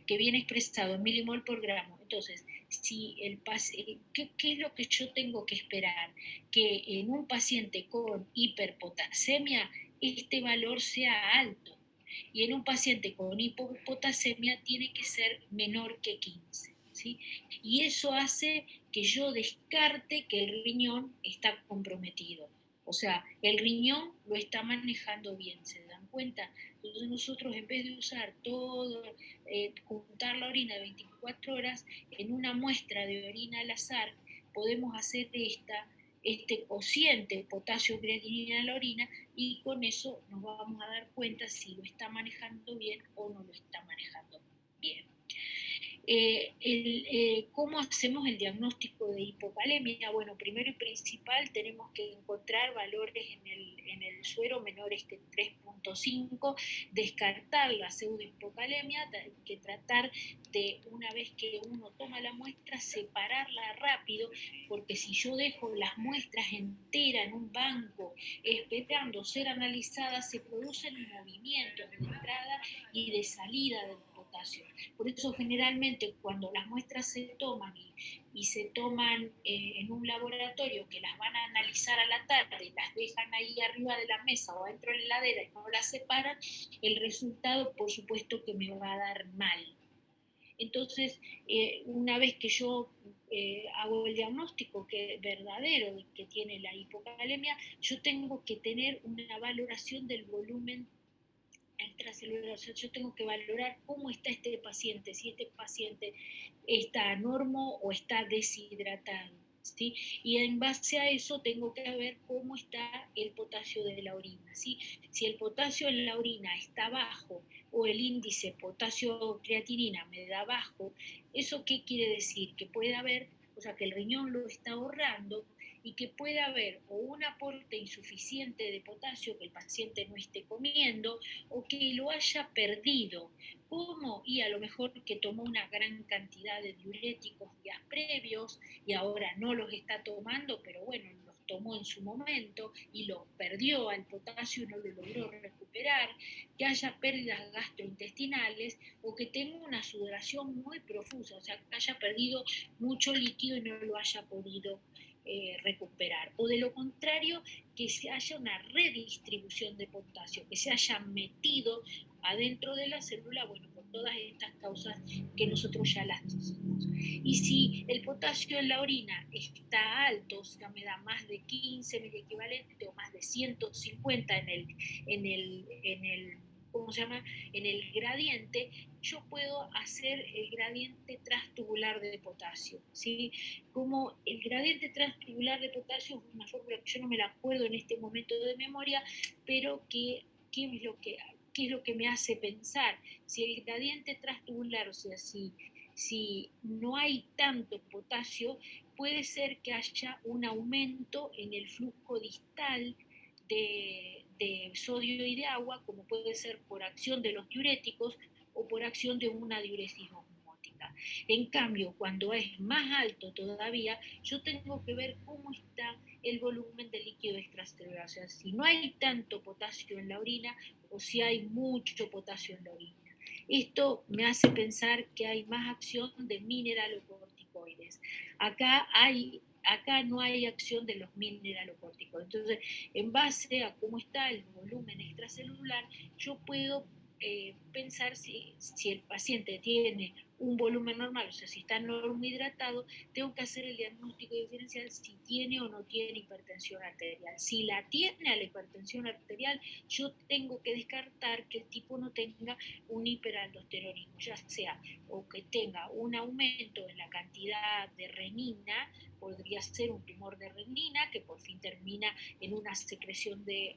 que viene expresado en milimol por gramo. Entonces, si ¿qué es lo que yo tengo que esperar? Que en un paciente con hiperpotasemia este valor sea alto, y en un paciente con hipopotasemia tiene que ser menor que 15. ¿Sí? Y eso hace que yo descarte que el riñón está comprometido. O sea, el riñón lo está manejando bien, ¿se dan cuenta? Entonces nosotros, en vez de usar todo, juntar la orina de 24 horas, en una muestra de orina al azar, podemos hacer este cociente potasio-creatinina en la orina, y con eso nos vamos a dar cuenta si lo está manejando bien o no lo está manejando bien. ¿Cómo hacemos el diagnóstico de hipocalemia? Bueno, primero y principal tenemos que encontrar valores en el suero menores que 3.5, descartar la pseudohipocalemia, que tratar de, una vez que uno toma la muestra, separarla rápido, porque si yo dejo las muestras enteras en un banco esperando ser analizadas, se producen movimientos de entrada y de salida del potasio. Por eso generalmente cuando las muestras se toman y se toman en un laboratorio que las van a analizar a la tarde y las dejan ahí arriba de la mesa o dentro de la heladera y no las separan, el resultado por supuesto que me va a dar mal. Entonces, una vez que yo hago el diagnóstico verdadero de que tiene la hipocalemia, yo tengo que tener una valoración del volumen extracelular. O sea, yo tengo que valorar cómo está este paciente, si este paciente está normo o está deshidratado. ¿Sí? Y en base a eso tengo que ver cómo está el potasio de la orina. ¿Sí? Si el potasio en la orina está bajo o el índice potasio-creatinina me da bajo, ¿eso qué quiere decir? Que puede haber, o sea, que el riñón lo está ahorrando, y que puede haber o un aporte insuficiente de potasio que el paciente no esté comiendo, o que lo haya perdido. ¿Cómo? Y a lo mejor que tomó una gran cantidad de diuréticos días previos y ahora no los está tomando, pero bueno, los tomó en su momento y los perdió al potasio y no lo logró recuperar, que haya pérdidas gastrointestinales, o que tenga una sudoración muy profusa, o sea, que haya perdido mucho líquido y no lo haya podido recuperar. O de lo contrario, que se haya una redistribución de potasio, que se haya metido adentro de la célula, bueno, por todas estas causas que nosotros ya las dijimos. Y si el potasio en la orina está alto, o sea, me da más de 15 miliequivalente o más de 150 en el ¿cómo se llama? En el gradiente, yo puedo hacer el gradiente transtubular de potasio, ¿sí? Como el gradiente transtubular de potasio es una fórmula que yo no me la acuerdo en este momento de memoria, pero ¿qué es lo que me hace pensar? Si el gradiente transtubular, o sea, si no hay tanto potasio, puede ser que haya un aumento en el flujo distal de sodio y de agua, como puede ser por acción de los diuréticos o por acción de una diuresis osmótica. En cambio, cuando es más alto todavía, yo tengo que ver cómo está el volumen de líquido extracelular, o sea, si no hay tanto potasio en la orina o si hay mucho potasio en la orina. Esto me hace pensar que hay más acción de mineralocorticoides. Acá no hay acción de los mineralocorticoides. Entonces, en base a cómo está el volumen extracelular, yo puedo pensar si el paciente tiene un volumen normal, o sea, si está normohidratado, tengo que hacer el diagnóstico diferencial si tiene o no tiene hipertensión arterial. Si la tiene a la hipertensión arterial, yo tengo que descartar que el tipo no tenga un hiperaldosteronismo, ya sea o que tenga un aumento en la cantidad de renina, podría ser un tumor de renina que por fin termina en una secreción de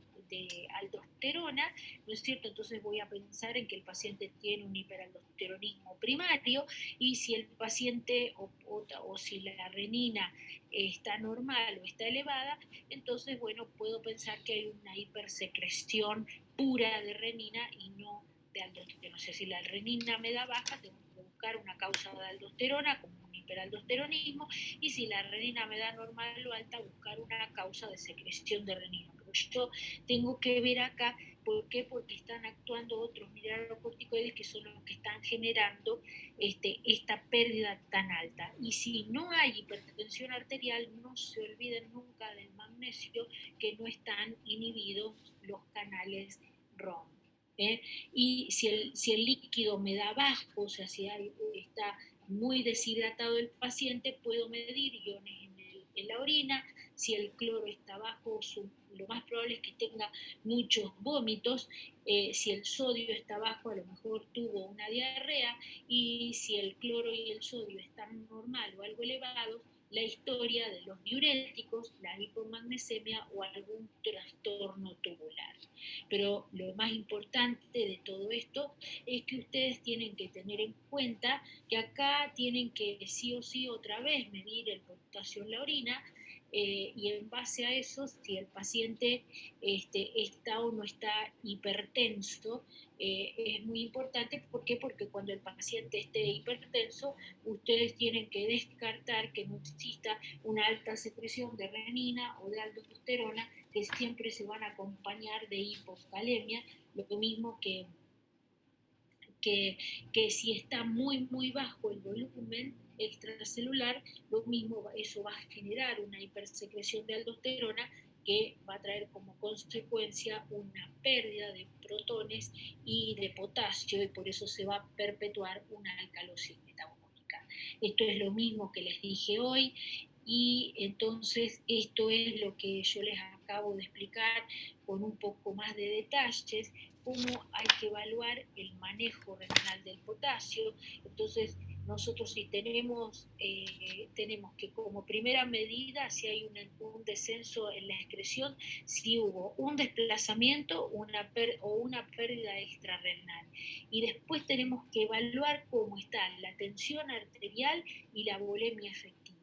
aldosterona, ¿no es cierto? Entonces voy a pensar en que el paciente tiene un hiperaldosteronismo primario, y si el paciente o si la renina está normal o está elevada, entonces, bueno, puedo pensar que hay una hipersecreción pura de renina y no de aldosterona. O sea, si la renina me da baja, tengo que buscar una causa de aldosterona, como un hiperaldosteronismo, y si la renina me da normal o alta, buscar una causa de secreción de renina. Pero yo tengo que ver acá, ¿por qué? Porque están actuando otros mineralocorticoides que son los que están generando esta pérdida tan alta. Y si no hay hipertensión arterial, no se olviden nunca del magnesio, que no están inhibidos los canales ROM. Y si el líquido me da bajo, o sea, si está muy deshidratado el paciente, puedo medir iones en la orina. Si el cloro está bajo, lo más probable es que tenga muchos vómitos. Si el sodio está bajo, a lo mejor tuvo una diarrea. Y si el cloro y el sodio están normal o algo elevados, la historia de los diuréticos, la hipomagnesemia o algún trastorno tubular. Pero lo más importante de todo esto es que ustedes tienen que tener en cuenta que acá tienen que sí o sí otra vez medir el potasio en la orina, y en base a eso, si el paciente está o no está hipertenso, es muy importante. ¿Por qué? Porque cuando el paciente esté hipertenso, ustedes tienen que descartar que no exista una alta secreción de renina o de aldosterona, que siempre se van a acompañar de hipocalemia, lo mismo que si está muy bajo el volumen extracelular, lo mismo, eso va a generar una hipersecreción de aldosterona que va a traer como consecuencia una pérdida de protones y de potasio, y por eso se va a perpetuar una alcalosis metabólica. Esto es lo mismo que les dije hoy, y entonces esto es lo que yo les acabo de explicar con un poco más de detalles, cómo hay que evaluar el manejo renal del potasio. Entonces, nosotros sí tenemos que como primera medida, si hay un descenso en la excreción, si hubo un desplazamiento o una pérdida extrarrenal. Y después tenemos que evaluar cómo está la tensión arterial y la volemia efectiva.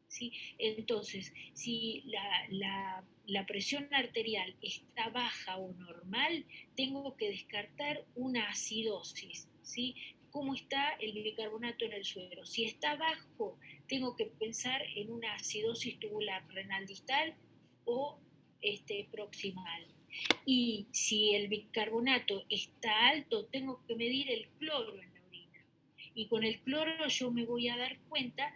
¿Sí? Entonces, si la presión arterial está baja o normal, tengo que descartar una acidosis, ¿sí? ¿Cómo está el bicarbonato en el suero? Si está bajo, tengo que pensar en una acidosis tubular renal distal o proximal. Y si el bicarbonato está alto, tengo que medir el cloro en la orina. Y con el cloro yo me voy a dar cuenta,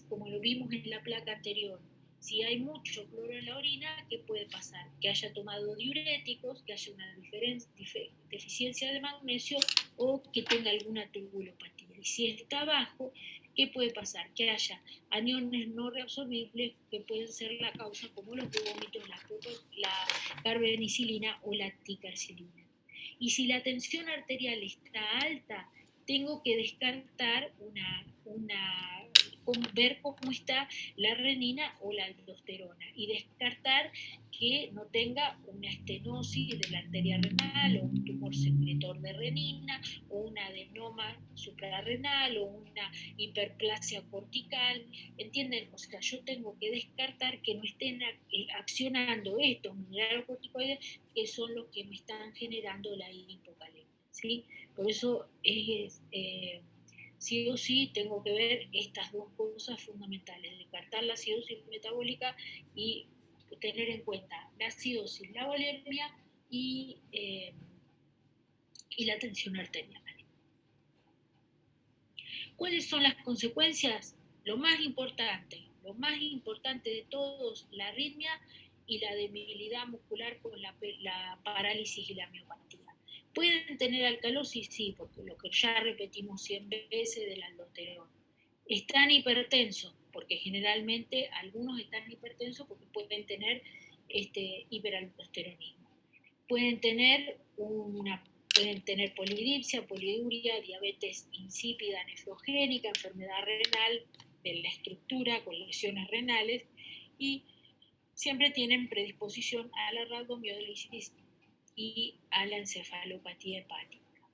como lo vimos en la placa anterior, si hay mucho cloro en la orina, ¿qué puede pasar? Que haya tomado diuréticos, que haya una deficiencia de magnesio o que tenga alguna tubulopatía. Y si está bajo, ¿qué puede pasar? Que haya aniones no reabsorbibles, que pueden ser la causa, como los vómitos, la carbenicilina o la ticarcilina. Y si la tensión arterial está alta, tengo que descartar ver cómo está la renina o la aldosterona, y descartar que no tenga una estenosis de la arteria renal o un tumor secretor de renina o un adenoma suprarrenal o una hiperplasia cortical. ¿Entienden? O sea, yo tengo que descartar que no estén accionando estos mineralocorticoides, que son los que me están generando la hipocalemia. ¿Sí? Por eso sí o sí tengo que ver estas dos cosas fundamentales: descartar la acidosis metabólica y tener en cuenta la acidosis, la volemia y la tensión arterial. ¿Cuáles son las consecuencias? Lo más importante de todos, la arritmia y la debilidad muscular con la parálisis y la miopatía. ¿Pueden tener alcalosis? Sí, porque lo que ya repetimos 100 veces del aldosterona. ¿Están hipertensos? Porque generalmente algunos están hipertensos porque pueden tener hiperaldosteronismo. Pueden tener polidipsia, poliuria, diabetes insípida nefrogénica, enfermedad renal de la estructura con lesiones renales, y siempre tienen predisposición a la rhabdomiólisis y a la encefalopatía hepática.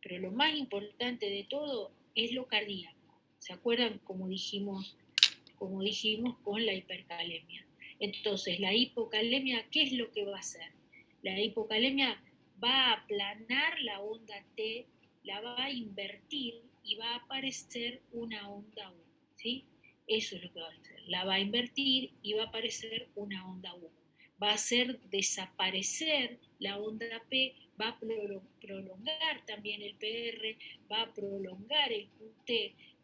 Pero lo más importante de todo es lo cardíaco. ¿Se acuerdan? Como dijimos con la hipercalemia. Entonces, la hipocalemia, ¿qué es lo que va a hacer? La hipocalemia va a aplanar la onda T, la va a invertir y va a aparecer una onda U, ¿sí? Eso es lo que va a hacer. La va a invertir y va a aparecer una onda U. Va a hacer desaparecer la onda P, va a prolongar también el PR, va a prolongar el QT,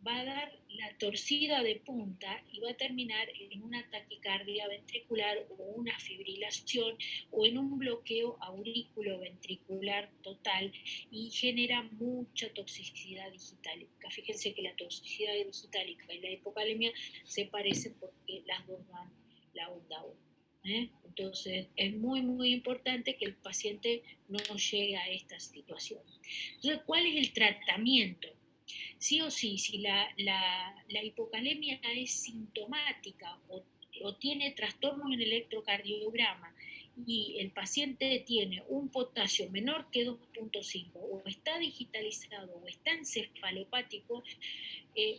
va a dar la torcida de punta y va a terminar en una taquicardia ventricular o una fibrilación o en un bloqueo aurículo-ventricular total y genera mucha toxicidad digitálica. Fíjense que la toxicidad digitálica y la hipocalemia se parecen porque las dos dan la onda U. Entonces es muy muy importante que el paciente no llegue a esta situación. Entonces, ¿cuál es el tratamiento? Sí o sí, si la hipocalemia es sintomática o tiene trastornos en el electrocardiograma y el paciente tiene un potasio menor que 2.5 o está digitalizado o está encefalopático,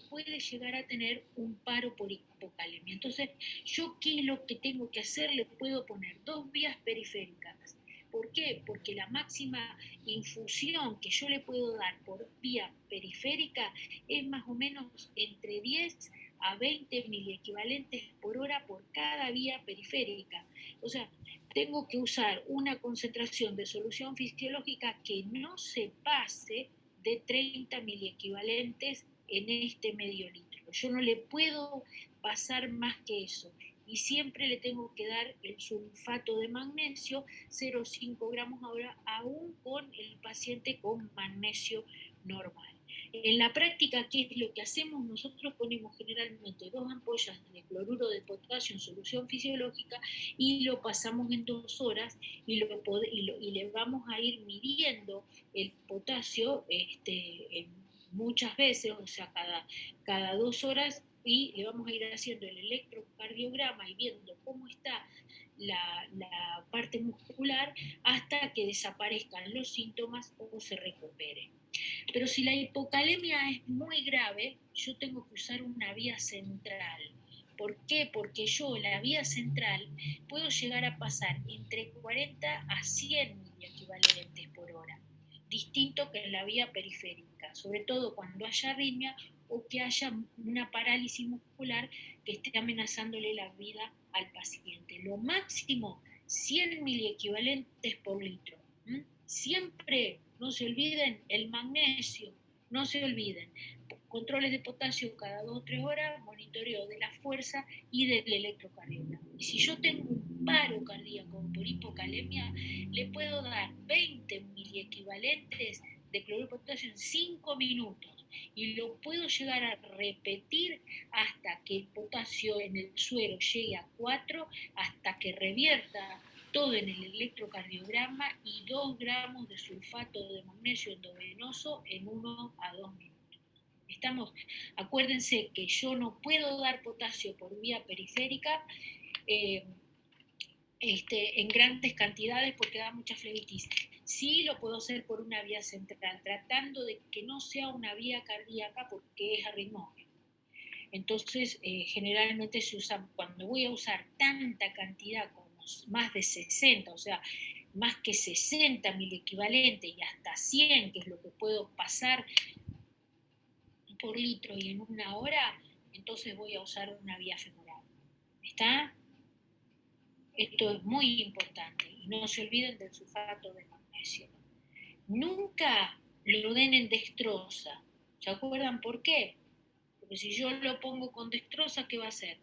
puede llegar a tener un paro por hipocalemia. Entonces, ¿yo qué es lo que tengo que hacer? Le puedo poner dos vías periféricas. ¿Por qué? Porque la máxima infusión que yo le puedo dar por vía periférica es más o menos entre 10 a 20 miliequivalentes por hora por cada vía periférica. O sea, tengo que usar una concentración de solución fisiológica que no se pase de 30 miliequivalentes en este medio litro. Yo no le puedo pasar más que eso. Y siempre le tengo que dar el sulfato de magnesio, 0,5 gramos ahora, aún con el paciente con magnesio normal. En la práctica, ¿qué es lo que hacemos? Nosotros ponemos generalmente 2 ampollas de cloruro de potasio en solución fisiológica y lo pasamos en 2 horas y le vamos a ir midiendo el potasio muchas veces, o sea, cada 2 horas, y le vamos a ir haciendo el electrocardiograma y viendo cómo está la parte muscular hasta que desaparezcan los síntomas o se recupere. Pero si la hipocalemia es muy grave, yo tengo que usar una vía central. ¿Por qué? Porque yo, la vía central, puedo llegar a pasar entre 40 a 100 miliequivalentes por hora, distinto que en la vía periférica, sobre todo cuando haya arritmia o que haya una parálisis muscular que esté amenazándole la vida al paciente. Lo máximo, 100 miliequivalentes por litro. Siempre, no se olviden, el magnesio, no se olviden. Controles de potasio cada 2 o 3 horas, monitoreo de la fuerza y del electrocardiograma. Y si yo tengo un paro cardíaco por hipocalemia, le puedo dar 20 miliequivalentes de cloruro de potasio en 5 minutos y lo puedo llegar a repetir hasta que el potasio en el suero llegue a 4, hasta que revierta todo en el electrocardiograma y 2 gramos de sulfato de magnesio endovenoso en 1 a 2 minutos. Estamos, acuérdense que yo no puedo dar potasio por vía periférica eh, en grandes cantidades porque da mucha flebitis. Sí lo puedo hacer por una vía central, tratando de que no sea una vía cardíaca porque es arritmógeno. Entonces, generalmente se usa, cuando voy a usar tanta cantidad como más de 60, o sea, más que 60 mil equivalentes y hasta 100, que es lo que puedo pasar por litro y en una hora, entonces voy a usar una vía femoral. ¿Está? Esto es muy importante y no se olviden del sulfato de magnesio. Nunca lo den en dextrosa. ¿Se acuerdan por qué? Porque si yo lo pongo con dextrosa, ¿qué va a hacer?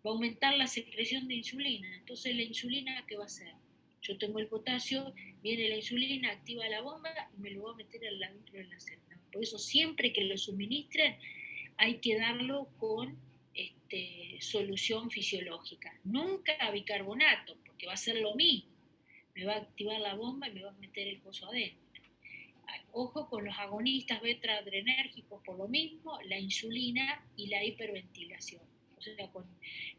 Va a aumentar la secreción de insulina. Entonces, ¿la insulina qué va a hacer? Yo tengo el potasio, viene la insulina, activa la bomba y me lo va a meter adentro de la célula. Por eso, siempre que lo suministren, hay que darlo con solución fisiológica. Nunca bicarbonato, porque va a ser lo mismo. Me va a activar la bomba y me va a meter el coso adentro. Ojo con los agonistas beta-adrenérgicos por lo mismo, la insulina y la hiperventilación. O sea, con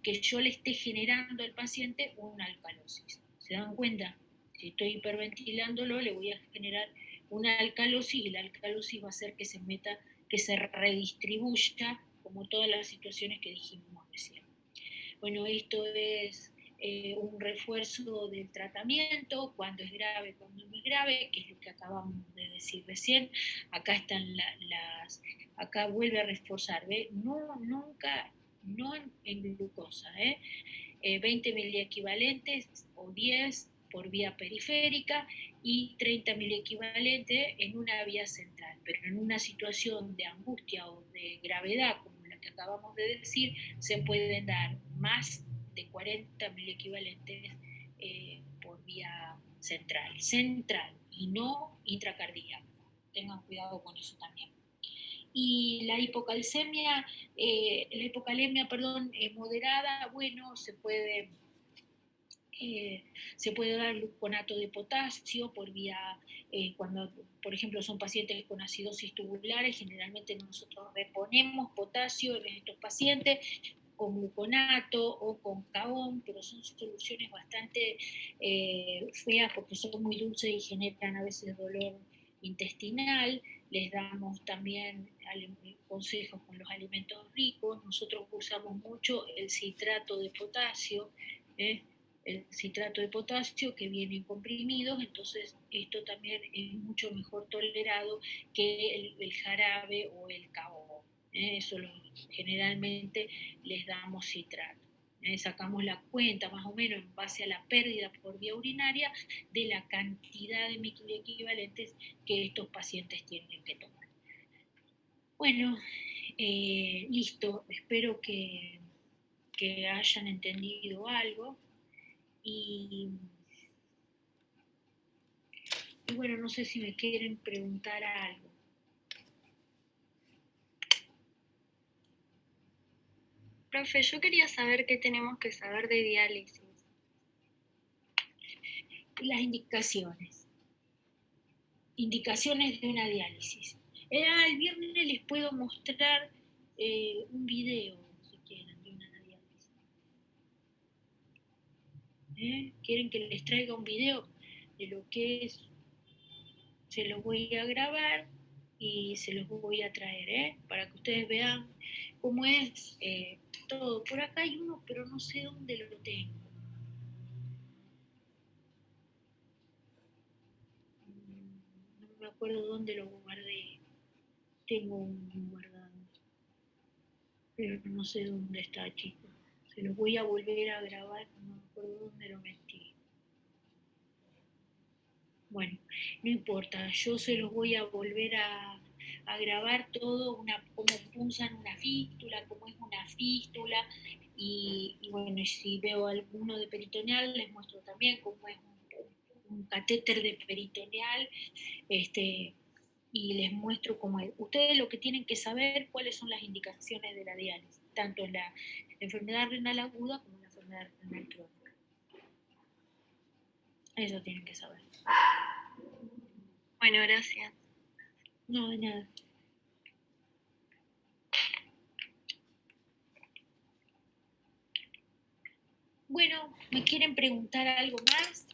que yo le esté generando al paciente una alcalosis. ¿Se dan cuenta? Si estoy hiperventilándolo, le voy a generar una alcalosis y la alcalosis va a hacer que se meta, que se redistribuya, como todas las situaciones que dijimos recién. Bueno, esto es un refuerzo del tratamiento, cuando es grave, cuando no es grave, que es lo que acabamos de decir recién. Acá están acá vuelve a reforzar, ¿ve? No, nunca, no en glucosa, 20 miliequivalentes o 10 por vía periférica y 30 miliequivalentes en una vía central. Pero en una situación de angustia o de gravedad, como la que acabamos de decir, se pueden dar más de 40 miliequivalentes por vía central y no intracardíaca. Tengan cuidado con eso también. Y la hipocalcemia, la hipocalemia, perdón, moderada, bueno, se puede dar gluconato de potasio por vía, cuando, por ejemplo, son pacientes con acidosis tubulares, generalmente nosotros reponemos potasio en estos pacientes con gluconato o con cagón, pero son soluciones bastante feas porque son muy dulces y generan a veces dolor intestinal. Les damos también consejos con los alimentos ricos. Nosotros usamos mucho el citrato de potasio, el citrato de potasio que viene en comprimidos, entonces esto también es mucho mejor tolerado que el jarabe o el cagón. Eso generalmente les damos citrato. Sacamos la cuenta más o menos en base a la pérdida por vía urinaria de la cantidad de microequivalentes que estos pacientes tienen que tomar. Bueno, listo, espero que hayan entendido algo y bueno, no sé si me quieren preguntar algo. Profe, yo quería saber qué tenemos que saber de diálisis. Las indicaciones de una diálisis. El viernes les puedo mostrar un video, si quieren, de una diálisis. ¿Quieren que les traiga un video de lo que es? Se los voy a grabar y se los voy a traer, para que ustedes vean cómo es todo. Por acá hay uno, pero no sé dónde lo tengo. No me acuerdo dónde lo guardé. Tengo un guardado, pero no sé dónde está, chicos. Se los voy a volver a grabar, no me acuerdo dónde lo metí. Bueno, no importa, yo se los voy a volver a grabar todo, cómo punzan una fístula, cómo es una fístula, y bueno, y si veo alguno de peritoneal, les muestro también cómo es un catéter de peritoneal, y les muestro cómo es. Ustedes lo que tienen que saber cuáles son las indicaciones de la diálisis, tanto en la enfermedad renal aguda como en la enfermedad renal crónica. Eso tienen que saber. Bueno, gracias. No, de nada. Bueno, ¿me quieren preguntar algo más?